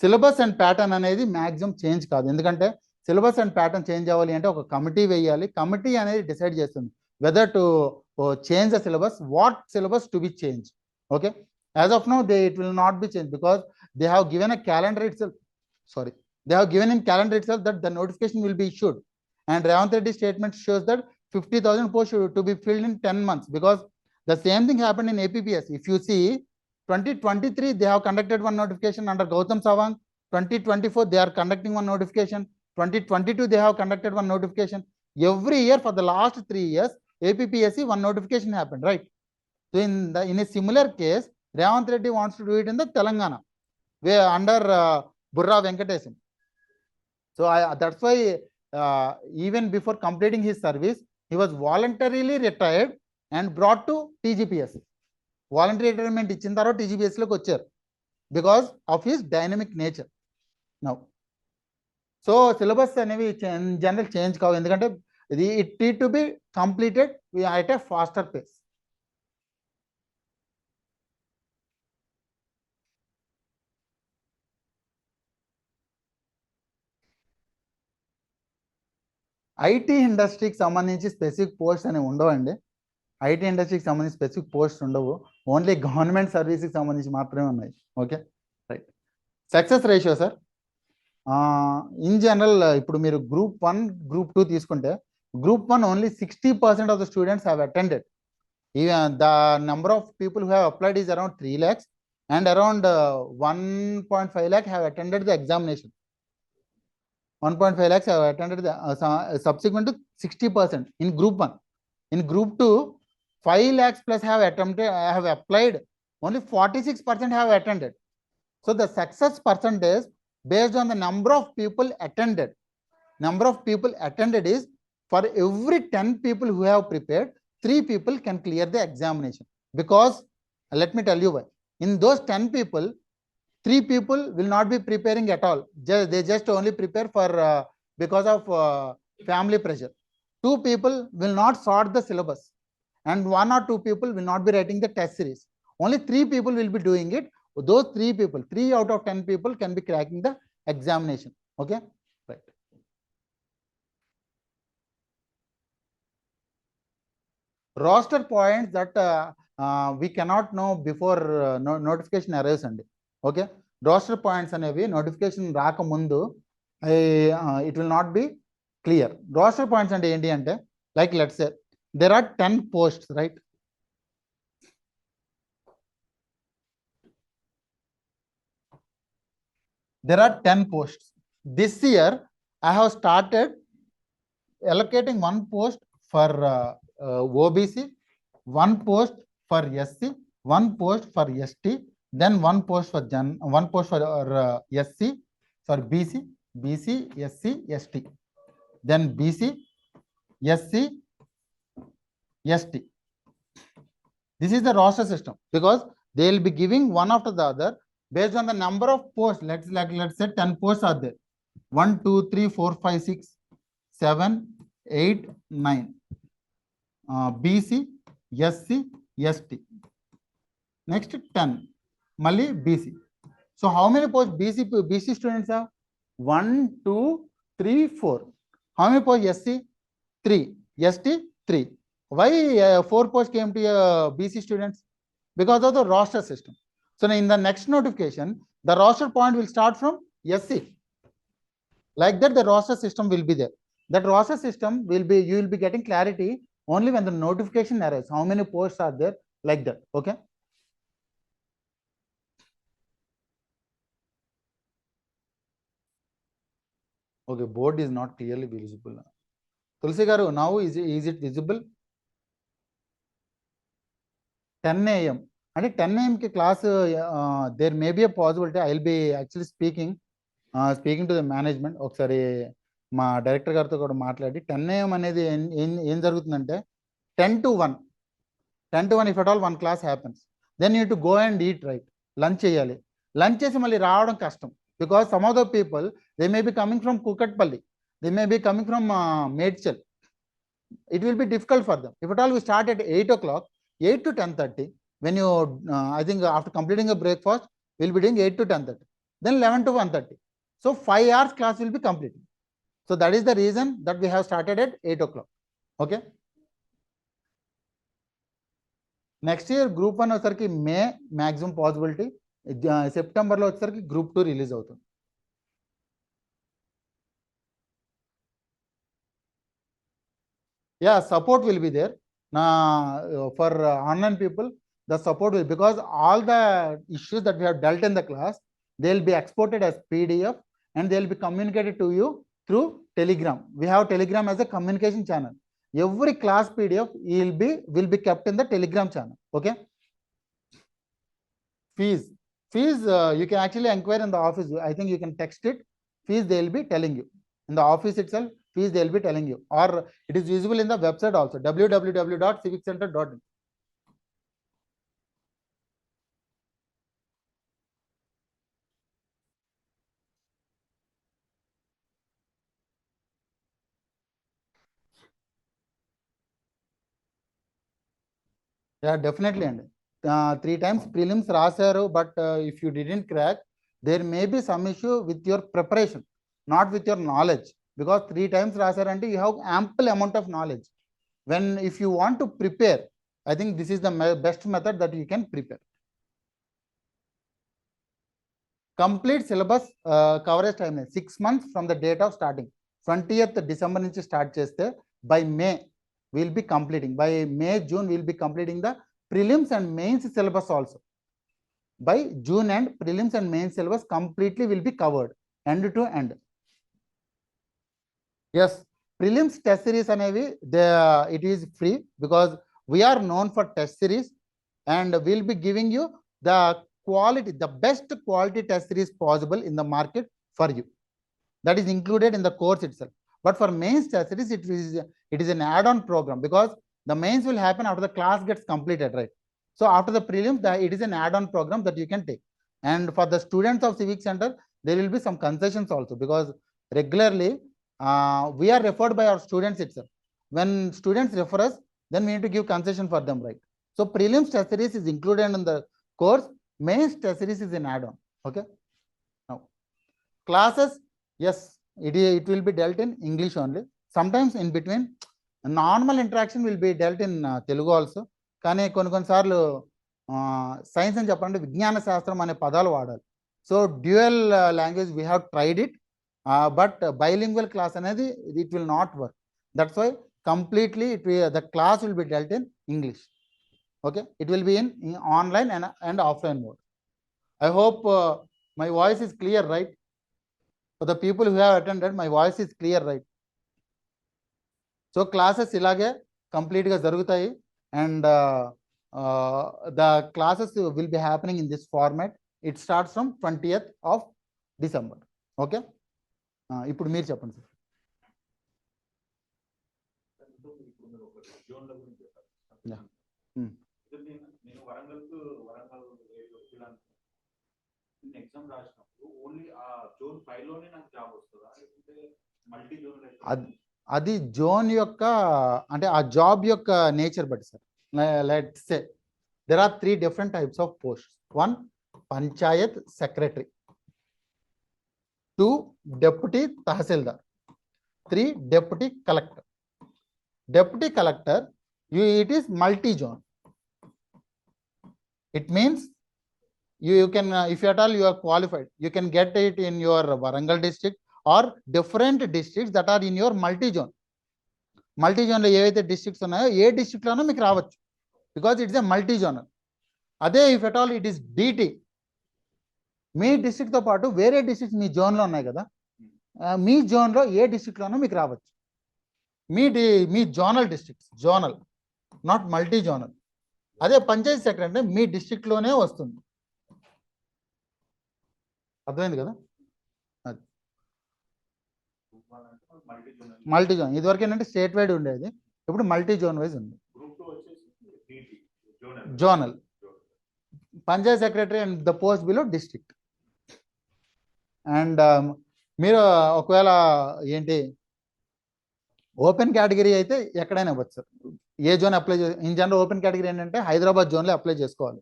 సిలబస్ అండ్ ప్యాటర్న్ అనేది మ్యాక్సిమం చేంజ్ కాదు. ఎందుకంటే సిలబస్ అండ్ ప్యాటర్న్ చేంజ్ అవ్వాలి అంటే ఒక కమిటీ వేయాలి. కమిటీ అనేది డిసైడ్ చేస్తుంది whether to change the syllabus, what syllabus to be change. Okay, as of now it will not be changed because they have given a calendar itself. Sorry, they have given in calendar itself that the notification will be issued, and Revanth Reddy's statement shows that 50,000 posts to be filled in 10 months, because the same thing happened in APPSC. If you see 2023 they have conducted one notification under Gautam Savang. 2024 they are conducting one notification. 2022 they have conducted one notification. Every year for the last 3 years APPSC one notification happened, right? So in a similar case Revanth Reddy wants to do it in the Telangana where under Burra Venkatesan. So that's why even before completing his service he was voluntarily retired and brought to TGPSC. Voluntary retirement ఇచ్చిన తర్వాత TGPSC లోకి వచ్చారు because of his dynamic nature. Now, so syllabus అనేవి in general change కావు, ఎందుకంటే it need to be completed at a faster pace. IT ఇండస్ట్రీకి సంబంధించి specific post అనేవి ఉండవండి. ఐటీ ఇండస్ట్రీకి సంబంధించి స్పెసిఫిక్ పోస్ట్ ఉండవు, ఓన్లీ గవర్నమెంట్ సర్వీస్కి సంబంధించి మాత్రమే ఉన్నాయి. Okay, right. Success ratio sir, in general ఇప్పుడు మీరు Group-I Group-II తీసుకుంటే Group-I only 60% of the students have attended. The number of people who have applied is around 3 lakhs and around 1.5 lakh have attended the examination. 1.5 lakhs have attended the subsequent to 60% in Group-I. In Group-II 5 lakhs plus have applied, only 46% have attended. So the success percentage based on the number of people attended. Number of people attended is for every 10 people who have prepared, 3 people can clear the examination. Because let me tell you why. In those 10 people, 3 people will not be preparing at all. They just only prepare for because of family pressure. 2 people will not sort the syllabus, and 1 or 2 people will not be writing the test series. Only 3 people will be doing it. Those 3 people, 3 out of 10 people can be cracking the examination. Okay, right. Roster points that we cannot know before notification arrives అండి. Okay, roster points అనేవి notification రాకముందు it will not be clear. Roster points అంటే ఏంటి అంటే, like let's say there are 10 posts, right? There are 10 posts. This year I have started allocating 1 post for OBC, 1 post for SC, 1 post for ST, then 1 post for 1 post for SC, for BC, SC, ST, then BC, SC, ST. This is the roster system because they will be giving one after the other based on the number of posts. Let's say 10 posts are there. 1, 2, 3, 4, 5, 6, 7, 8, 9. BC, SC, ST. Next 10. Mali BC. So how many posts BC students have? 1, 2, 3, 4. How many posts SC? 3. ST 3. Why 4 posts came to BC students? Because of the roster system. So in the next notification, the roster point will start from SC. Like that, the roster system will be there. That roster system will be, you will be getting clarity only when the notification arrives. How many posts are there? Like that. Okay. Okay, board is not clearly visible. Tulsi garu, now is it visible? 10 a.m. And 10 a.m. ki class, there may be a possibility. I'll be actually speaking to the management. ఒకసారి మా director గారితో కూడా మాట్లాడి 10 a.m. అనేది ఏం జరుగుతుందంటే 10 to 1. 10 to 1, if at all one class happens, then you need to go and eat, right? Lunch చేయాలి. Lunch చేసి మళ్ళీ రావడం కష్టం. Because some of the people, they may be coming from Kukatpalli. They may be coming from Medchal. It will be difficult for them. If at all we start at 8 o'clock, 8 to 10:30, when you, I think after completing a breakfast, we'll be doing 8 to 10:30. Then 11 to 1:30. So 5 hours class will be completed. So that is the reason that we have started at 8 o'clock. Okay. Next year, Group 1 వచ్చరికి May maximum possibility. September లో వచ్చరికి Group 2 release అవుతుంది. Yeah, support will be there. For online people, the support will, because all the issues that we have dealt in the class, they will be exported as PDF and they will be communicated to you through Telegram. We have Telegram as a communication channel. Every class PDF will be kept in the Telegram channel. Okay. Fees, you can actually inquire in the office. I think you can text it. Fees they will be telling you in the office itself. Fees they will be telling you, or it is visible in the website also, www.civiccentre.in. Yeah, definitely. And 3 times prelims rasaru, but if you didn't crack, there may be some issue with your preparation, not with your knowledge. Because 3 times rasaru and you have ample amount of knowledge. When if you want to prepare, I think this is the best method that you can prepare. Complete syllabus coverage timeline 6 months from the date of starting. 20th December నుంచి start చేస్తే by May we'll be completing. By May, June we'll be completing the prelims and mains syllabus also. By June end, prelims and mains syllabus completely will be covered end to end. Yes, prelims test series అనేవి it is free because we are known for test series and we'll be giving you the quality, the best quality test series possible in the market for you. That is included in the course itself. But for mains test series, it is an add-on program because the mains will happen after the class gets completed, right? So after the prelims, it is an add-on program that you can take. And for the students of Civic Center, there will be some concessions also, because regularly we are referred by our students itself. When students refer us, then we need to give concession for them, right? So prelims test series is included in the course. Mains test series is an add-on. Okay. Now, classes, yes, it will be dealt in English only. Sometimes in between, normal interaction will be dealt in Telugu also. కానీ కొన్నిసార్లు science అని చెప్పాలంటే విజ్ఞాన శాస్త్రం అనే పదాలు వాడాలి. So dual language we have tried it, but bilingual class అనేది it will not work. That's why completely the class will be dealt in English. Okay, it will be in online and offline mode. I hope my voice is clear, right? For the people who have attended, my voice is clear, right? So classes ilage complete ga jarugutayi, and the classes will be happening in this format. It starts from 20th of December. Okay, ఇప్పుడు మీరు చెప్పండి sir. నేను Warangal exam రాసినప్పుడు only ఆ zone 5 లోనే నాకు job వస్తుందా, లేకపోతే మల్టీ జోన్? అది జోన్ యొక్క, అంటే ఆ జాబ్ యొక్క నేచర్ బట్టి sir. Let's say there are 3 different types of posts. 1, panchayat secretary. 2, deputy tahsildar. 3, deputy collector. Deputy collector It is multi-zone. It means you can, if at all you are qualified, you can get it in your Warangal district or different districts that are in your multi-zone. Multi-zone లో ఏవైతే districts ఉన్నాయో ఏ district లోనూ మీకు రావచ్చు, because it's a multi zonal. అదే if at all it is DT, మీ district తో పాటు వేరే డిస్ట్రిక్ట్స్ మీ జోన్ లో ఉన్నాయి కదా, మీ జోన్ లో ఏ డిస్ట్రిక్ట్ లోనూ మీకు రావచ్చు. మీ zonal districts, zonal not multi zonal. అదే పంచాయతీ సెక్రటరీ అంటే మీ డిస్ట్రిక్ట్ లోనే వస్తుంది. అర్థమైంది కదా? మల్టీ జోన్ ఇదివరకు ఏంటంటే స్టేట్ వైడ్ ఉండేది, ఇప్పుడు మల్టీ జోన్ వైజ్ ఉంది. Zonal Panchayat secretary and the post below district. And మీరు ఒకవేళ ఏంటి ఓపెన్ కేటగిరీ అయితే ఎక్కడైనా ఇవ్వచ్చు sir. A zone apply in general open category ఏంటంటే హైదరాబాద్ జోన్లో అప్లై చేసుకోవాలి.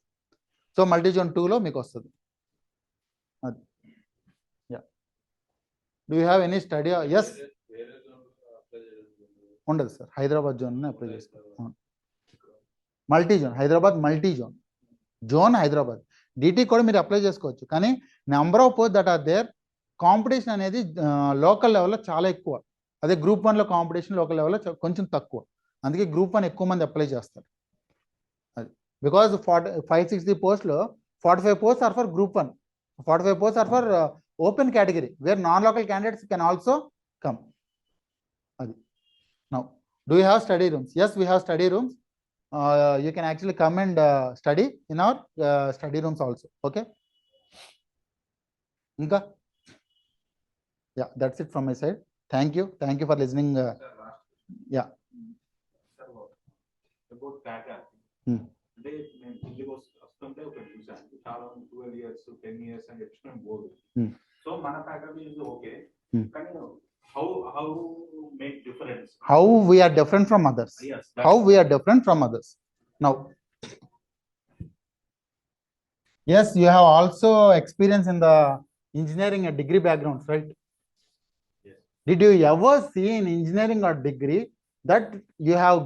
సో మల్టీ జోన్ 2లో మీకు వస్తుంది. అది do you have any study? Yes, ఉండదు సార్, హైదరాబాద్ జోన్ అప్లై చేసుకోవాలి. Multi zone Hyderabad, multi zone, zone Hyderabad. DT కూడా మీరు అప్లై చేసుకోవచ్చు, కానీ number of post that are there, competition అనేది లోకల్ లెవెల్లో చాలా ఎక్కువ. అదే గ్రూప్ 1లో కాంపిటీషన్ లోకల్ లెవెల్లో కొంచెం తక్కువ. అందుకే గ్రూప్ 1 ఎక్కువ మంది అప్లై చేస్తారు. అది బికాజ్ 560 పోస్ట్లో 45 post are for group 1, 45 post are for open category where non local candidates can also come. అది now do you have study rooms? Yes, we have study rooms. You can actually come and study in our study rooms also. Okay. Inka? Yeah, that's it from my side. Thank you for listening. Yeah. About background. అంటే నేను ఢిల్లీకి వస్తుంటే ఒక చూసాను, చాలా 12 years 10 years అని చెప్పి board. So మన ఫ్యాకల్టీ ఇస్ ఓకే, కానీ how make difference? How we are different from others? Yes, how we are different from others. Now, yes, you have also experience in the engineering and degree backgrounds, right? Yes. Did you ever see in engineering or degree that you have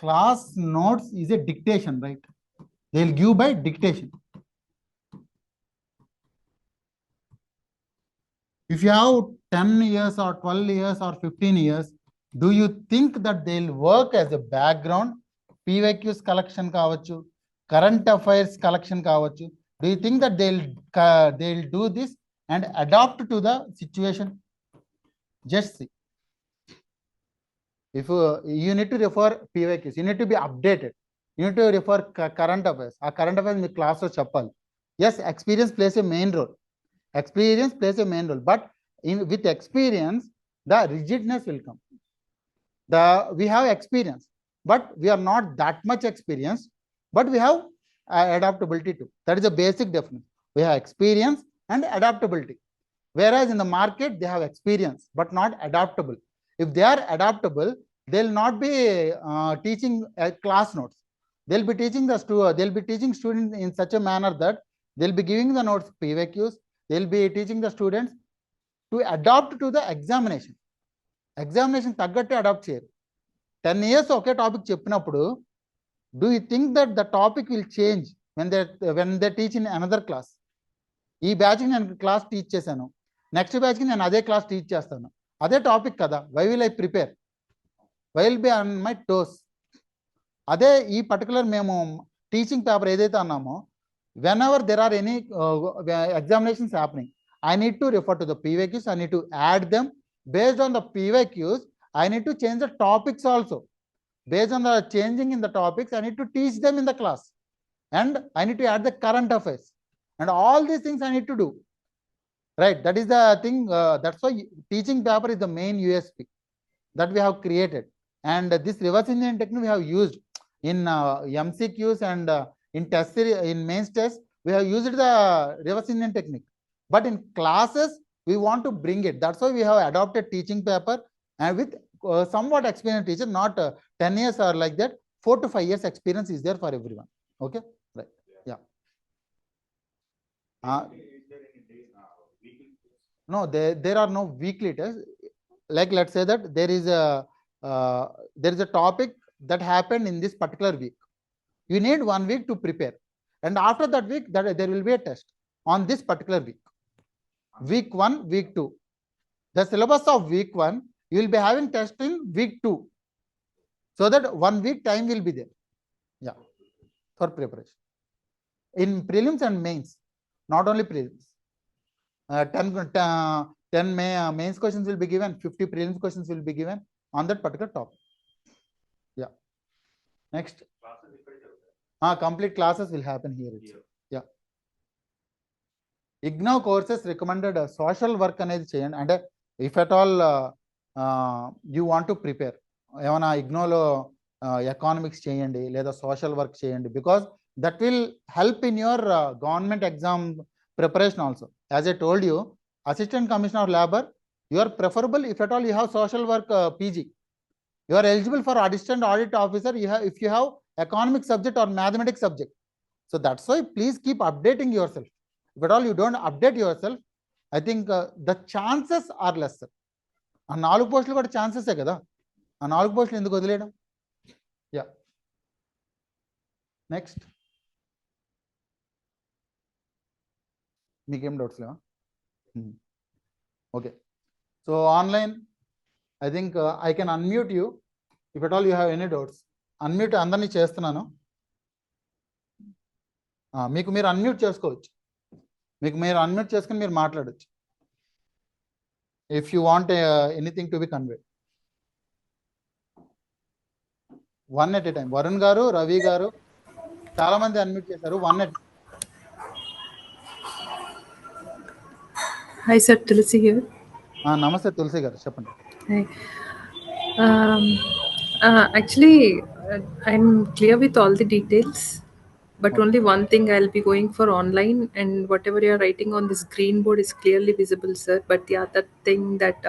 class notes is a dictation, right? They'll give by dictation. If you have 10 years or 12 years or 15 years, do you think that they'll work as a background? PYQs collection kavachu, current affairs collection kavachu. Do you think that they'll do this and adapt to the situation? Just see. If you need to refer PYQs, you need to be updated. You need to refer current affairs. Our current affairs in class lo cheppali. Yes, experience plays a main role. Experience plays a main role, but with experience, the rigidness will come. We have experience, but we are not that much experienced, but we have adaptability too. That is a basic difference. We have experience and adaptability. Whereas in the market, they have experience, but not adaptable. If they are adaptable, they'll not be teaching class notes. They'll be teaching students in such a manner that they'll be giving the notes PYQs. They'll be teaching the students to adapt to the examination. Examination తగ్గట్టే adapt చేయరు. 10 years ఒకే topic చెప్పినప్పుడు do you think that the topic will change when they teach in another class? ఈ బ్యాచ్కి నేను class teach చేశాను, next బ్యాచ్కి నేను అదే క్లాస్ టీచ్ చేస్తాను, అదే టాపిక్ కదా. Why will I prepare? Why will be on my toes? అదే ఈ పర్టికులర్ మేము టీచింగ్ పేపర్ ఏదైతే అన్నామో, whenever there are any examinations happening, I need to refer to the PYQs. I need to add them. Based on the PYQs, I need to change the topics also. Based on the changing in the topics, I need to teach them in the class. And I need to add the current affairs. And all these things I need to do. Right? That is the thing. That's why teaching paper is the main USP that we have created. And this reverse engineering technique we have used in MCQs and in test series, in mains test, we have used the reverse engineering technique. But in classes, we want to bring it. That's why we have adopted teaching paper, and with somewhat experienced teacher, not 10 years or like that, 4 to 5 years experience is there for everyone. Okay, right? Yeah. No, there are no weekly tests. Like let's say that there is a there is a topic that happened in this particular week. You need 1 week to prepare, and after that week, there will be a test on this particular week. Week 1, week 2. The syllabus of week 1, you will be having test in week 2, so that 1 week time will be there. Yeah, for preparation in prelims and mains, not only prelims. 10 mains questions will be given, 50 prelims questions will be given on that particular topic. Yeah. Next. Complete classes will happen here. Yeah. IGNOU courses recommended social work అనేది చేయండి. అంటే if at all you want to prepare, ఏమైనా IGNOUలో economics చేయండి లేదా social work చేయండి, because that will help in your government exam preparation also. As I told you, Assistant Commissioner of Labor, you are preferable if at all you have social work PG. You are eligible for Assistant Audit Officer if you have economic subject or mathematics subject. So that's why please keep updating yourself. If at all you don't update yourself, I think the chances are lesser. ఆ 4 పోస్టులు కూడా ఛాన్సెసే కదా, ఆ 4 పోస్టులు ఎందుకు వదిలేయడం? Yeah. Next. మీకేం doubts లేవా? Okay. So online, I think I can unmute you if at all you have any doubts. Unmute అందరినీ చేస్తున్నాను. మీకు మీరు అన్మ్యూట్ చేసుకోవచ్చు, మీకు మీరు అన్మ్యూట్ చేసుకుని మీరు మాట్లాడచ్చు if you want anything to be conveyed. 1 at a time. Varun గారు, రవి గారు, చాలా మంది అన్మ్యూట్ చేశారు. 1 at. Hi sir, Tulsi here. నమస్తే తులసి గారు, చెప్పండి. Hi. Actually, I'm clear with all the details, but Okay. only one thing, I'll be going for online, and whatever you're writing on this green board is clearly visible, sir. But the other thing that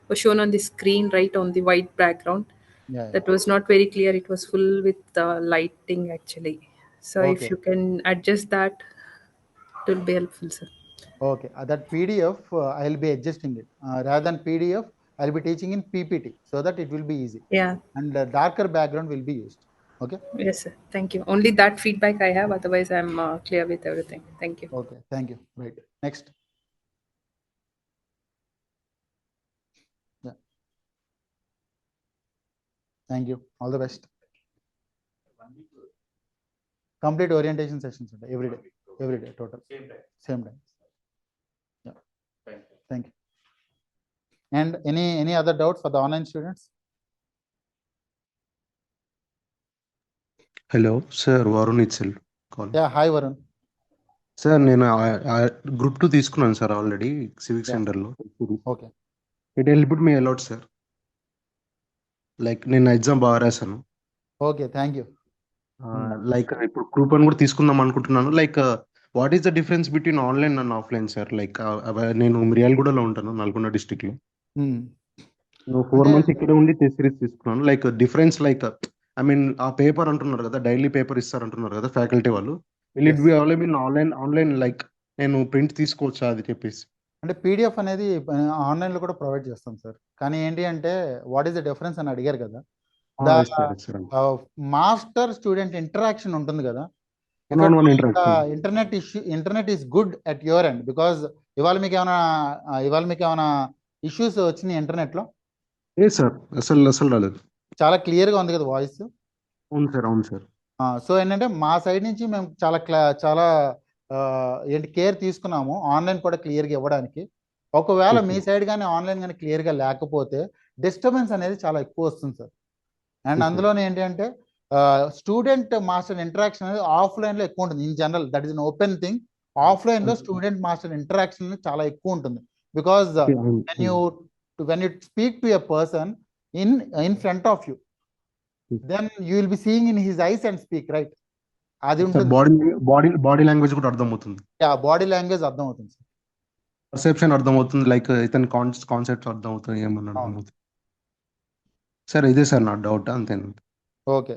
was shown on the screen, right on the white background, Yeah. that was not very clear. It was full with lighting actually. So if Okay. you can adjust that, it will be helpful, sir. Okay, that PDF I'll be adjusting it. Rather than PDF, I'll be teaching in PPT so that it will be easy. Yeah. And the darker background will be used. Okay. Yes, sir. Thank you. Only that feedback I have. Otherwise, I'm clear with everything. Thank you. Okay. Thank you. Right. Next. Yeah. Thank you. All the best. Complete orientation sessions every day. Every day total. Same time. Yeah. Thank you. And any other doubts for the online students? Hello, sir. Varun itself. Call. Yeah. Hi, Varun. Sir, నేను Group 2 తీసుకున్నాను sir already civic centre లో. Okay. It help me a lot sir. Like నేను exam బాగా రాశాను. Okay. Thank you. Like ఇప్పుడు group 1 కూడా తీసుకుందాం అనుకుంటున్నాను. Like what is the difference between online and offline sir? Like నేను మిర్యాలగూడలో ఉంటాను, నల్గొండ డిస్ట్రిక్ట్ లో. 4 months ఇక్కడ ఉండి టెస్ట్ సిరీస్ తీసుకున్నాను. Like difference, like I mean ఆ పేపర్ అంటున్నారు కదా, డైలీ పేపర్ ఇస్తారు అంటున్నారు కదా ఫ్యాకల్టీ వాళ్ళు. Will it be available online like నేను ప్రింట్ తీసుకోవచ్చా అది చెప్పేసి? అంటే PDF అనేది ఆన్లైన్ లో కూడా ప్రొవైడ్ చేస్తాం సార్. కానీ ఏంటి అంటే వాట్ ఈస్ ద డిఫరెన్స్ అని అడిగారు కదా, మాస్టర్ స్టూడెంట్ ఇంటరాక్షన్ ఉంటుంది కదా. Internet is good at your end, because ఇవాళ మీకు ఏమైనా ఇష్యూస్ వచ్చినాయి ఇంటర్నెట్ లో? సార్ అసలు రాలేదు. చాలా క్లియర్ గా ఉంది కదా వాయిస్? అవును సార్, అవును సార్. సో ఏంటంటే మా సైడ్ నుంచి మేము చాలా కేర్ తీసుకున్నాము ఆన్లైన్ కూడా క్లియర్ గా ఇవ్వడానికి. ఒకవేళ మీ సైడ్ కానీ ఆన్లైన్ కానీ క్లియర్ గా లేకపోతే డిస్టర్బెన్స్ అనేది చాలా ఎక్కువ వస్తుంది సార్. అండ్ అందులోనే ఏంటి అంటే స్టూడెంట్ మాస్టర్ ఇంటరాక్షన్ అనేది ఆఫ్లైన్ లో ఎక్కువ ఉంటుంది. In general that is an open thing. Offline లో స్టూడెంట్ మాస్టర్ ఇంటరాక్షన్ చాలా ఎక్కువ ఉంటుంది, because when you speak to a person in front of you, then you will be seeing in his eyes and speak, right? అది ఉంటుంది. Body language కూడా అర్థమవుతుంది. Body language అర్థమవుతుంది, perception అర్థమవుతుంది, లైక్ ఇతని కాన్సెప్ట్ అర్థమవుతుంది, ఏమన్నా అర్థమవుతుంది సార్. ఇదే సార్ నా డౌట్, అంతేనా? ఓకే.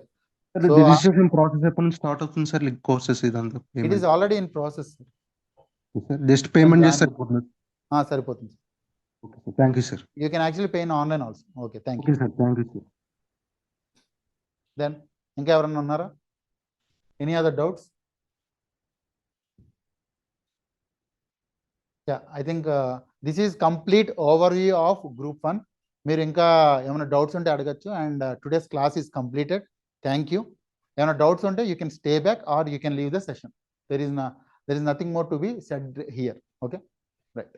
రిజిస్ట్రేషన్ ప్రాసెస్ ఎప్పటి నుంచి స్టార్ట్ అవుతుంది సార్? లైక్ కోర్సెస్ ఇదంతా it is already in process. Just payment చేస్తే సరిపోతుంది. Okay, sir. Thank you, sir. You can actually pay in online also. Okay, thank Okay, you. sir. Thank you, sir. Then, ఇంకా ఎవరన్నా ఉన్నారా? Any other doubts? Yeah, I think this is complete overview of group 1. మీరు ఇంకా ఏమైనా doubts ఉంటే అడగచ్చు. And today's class is completed. Thank you. ఏమైనా doubts ఉంటే you can stay back or you can leave the session. There is nothing more to be said here. Okay, right.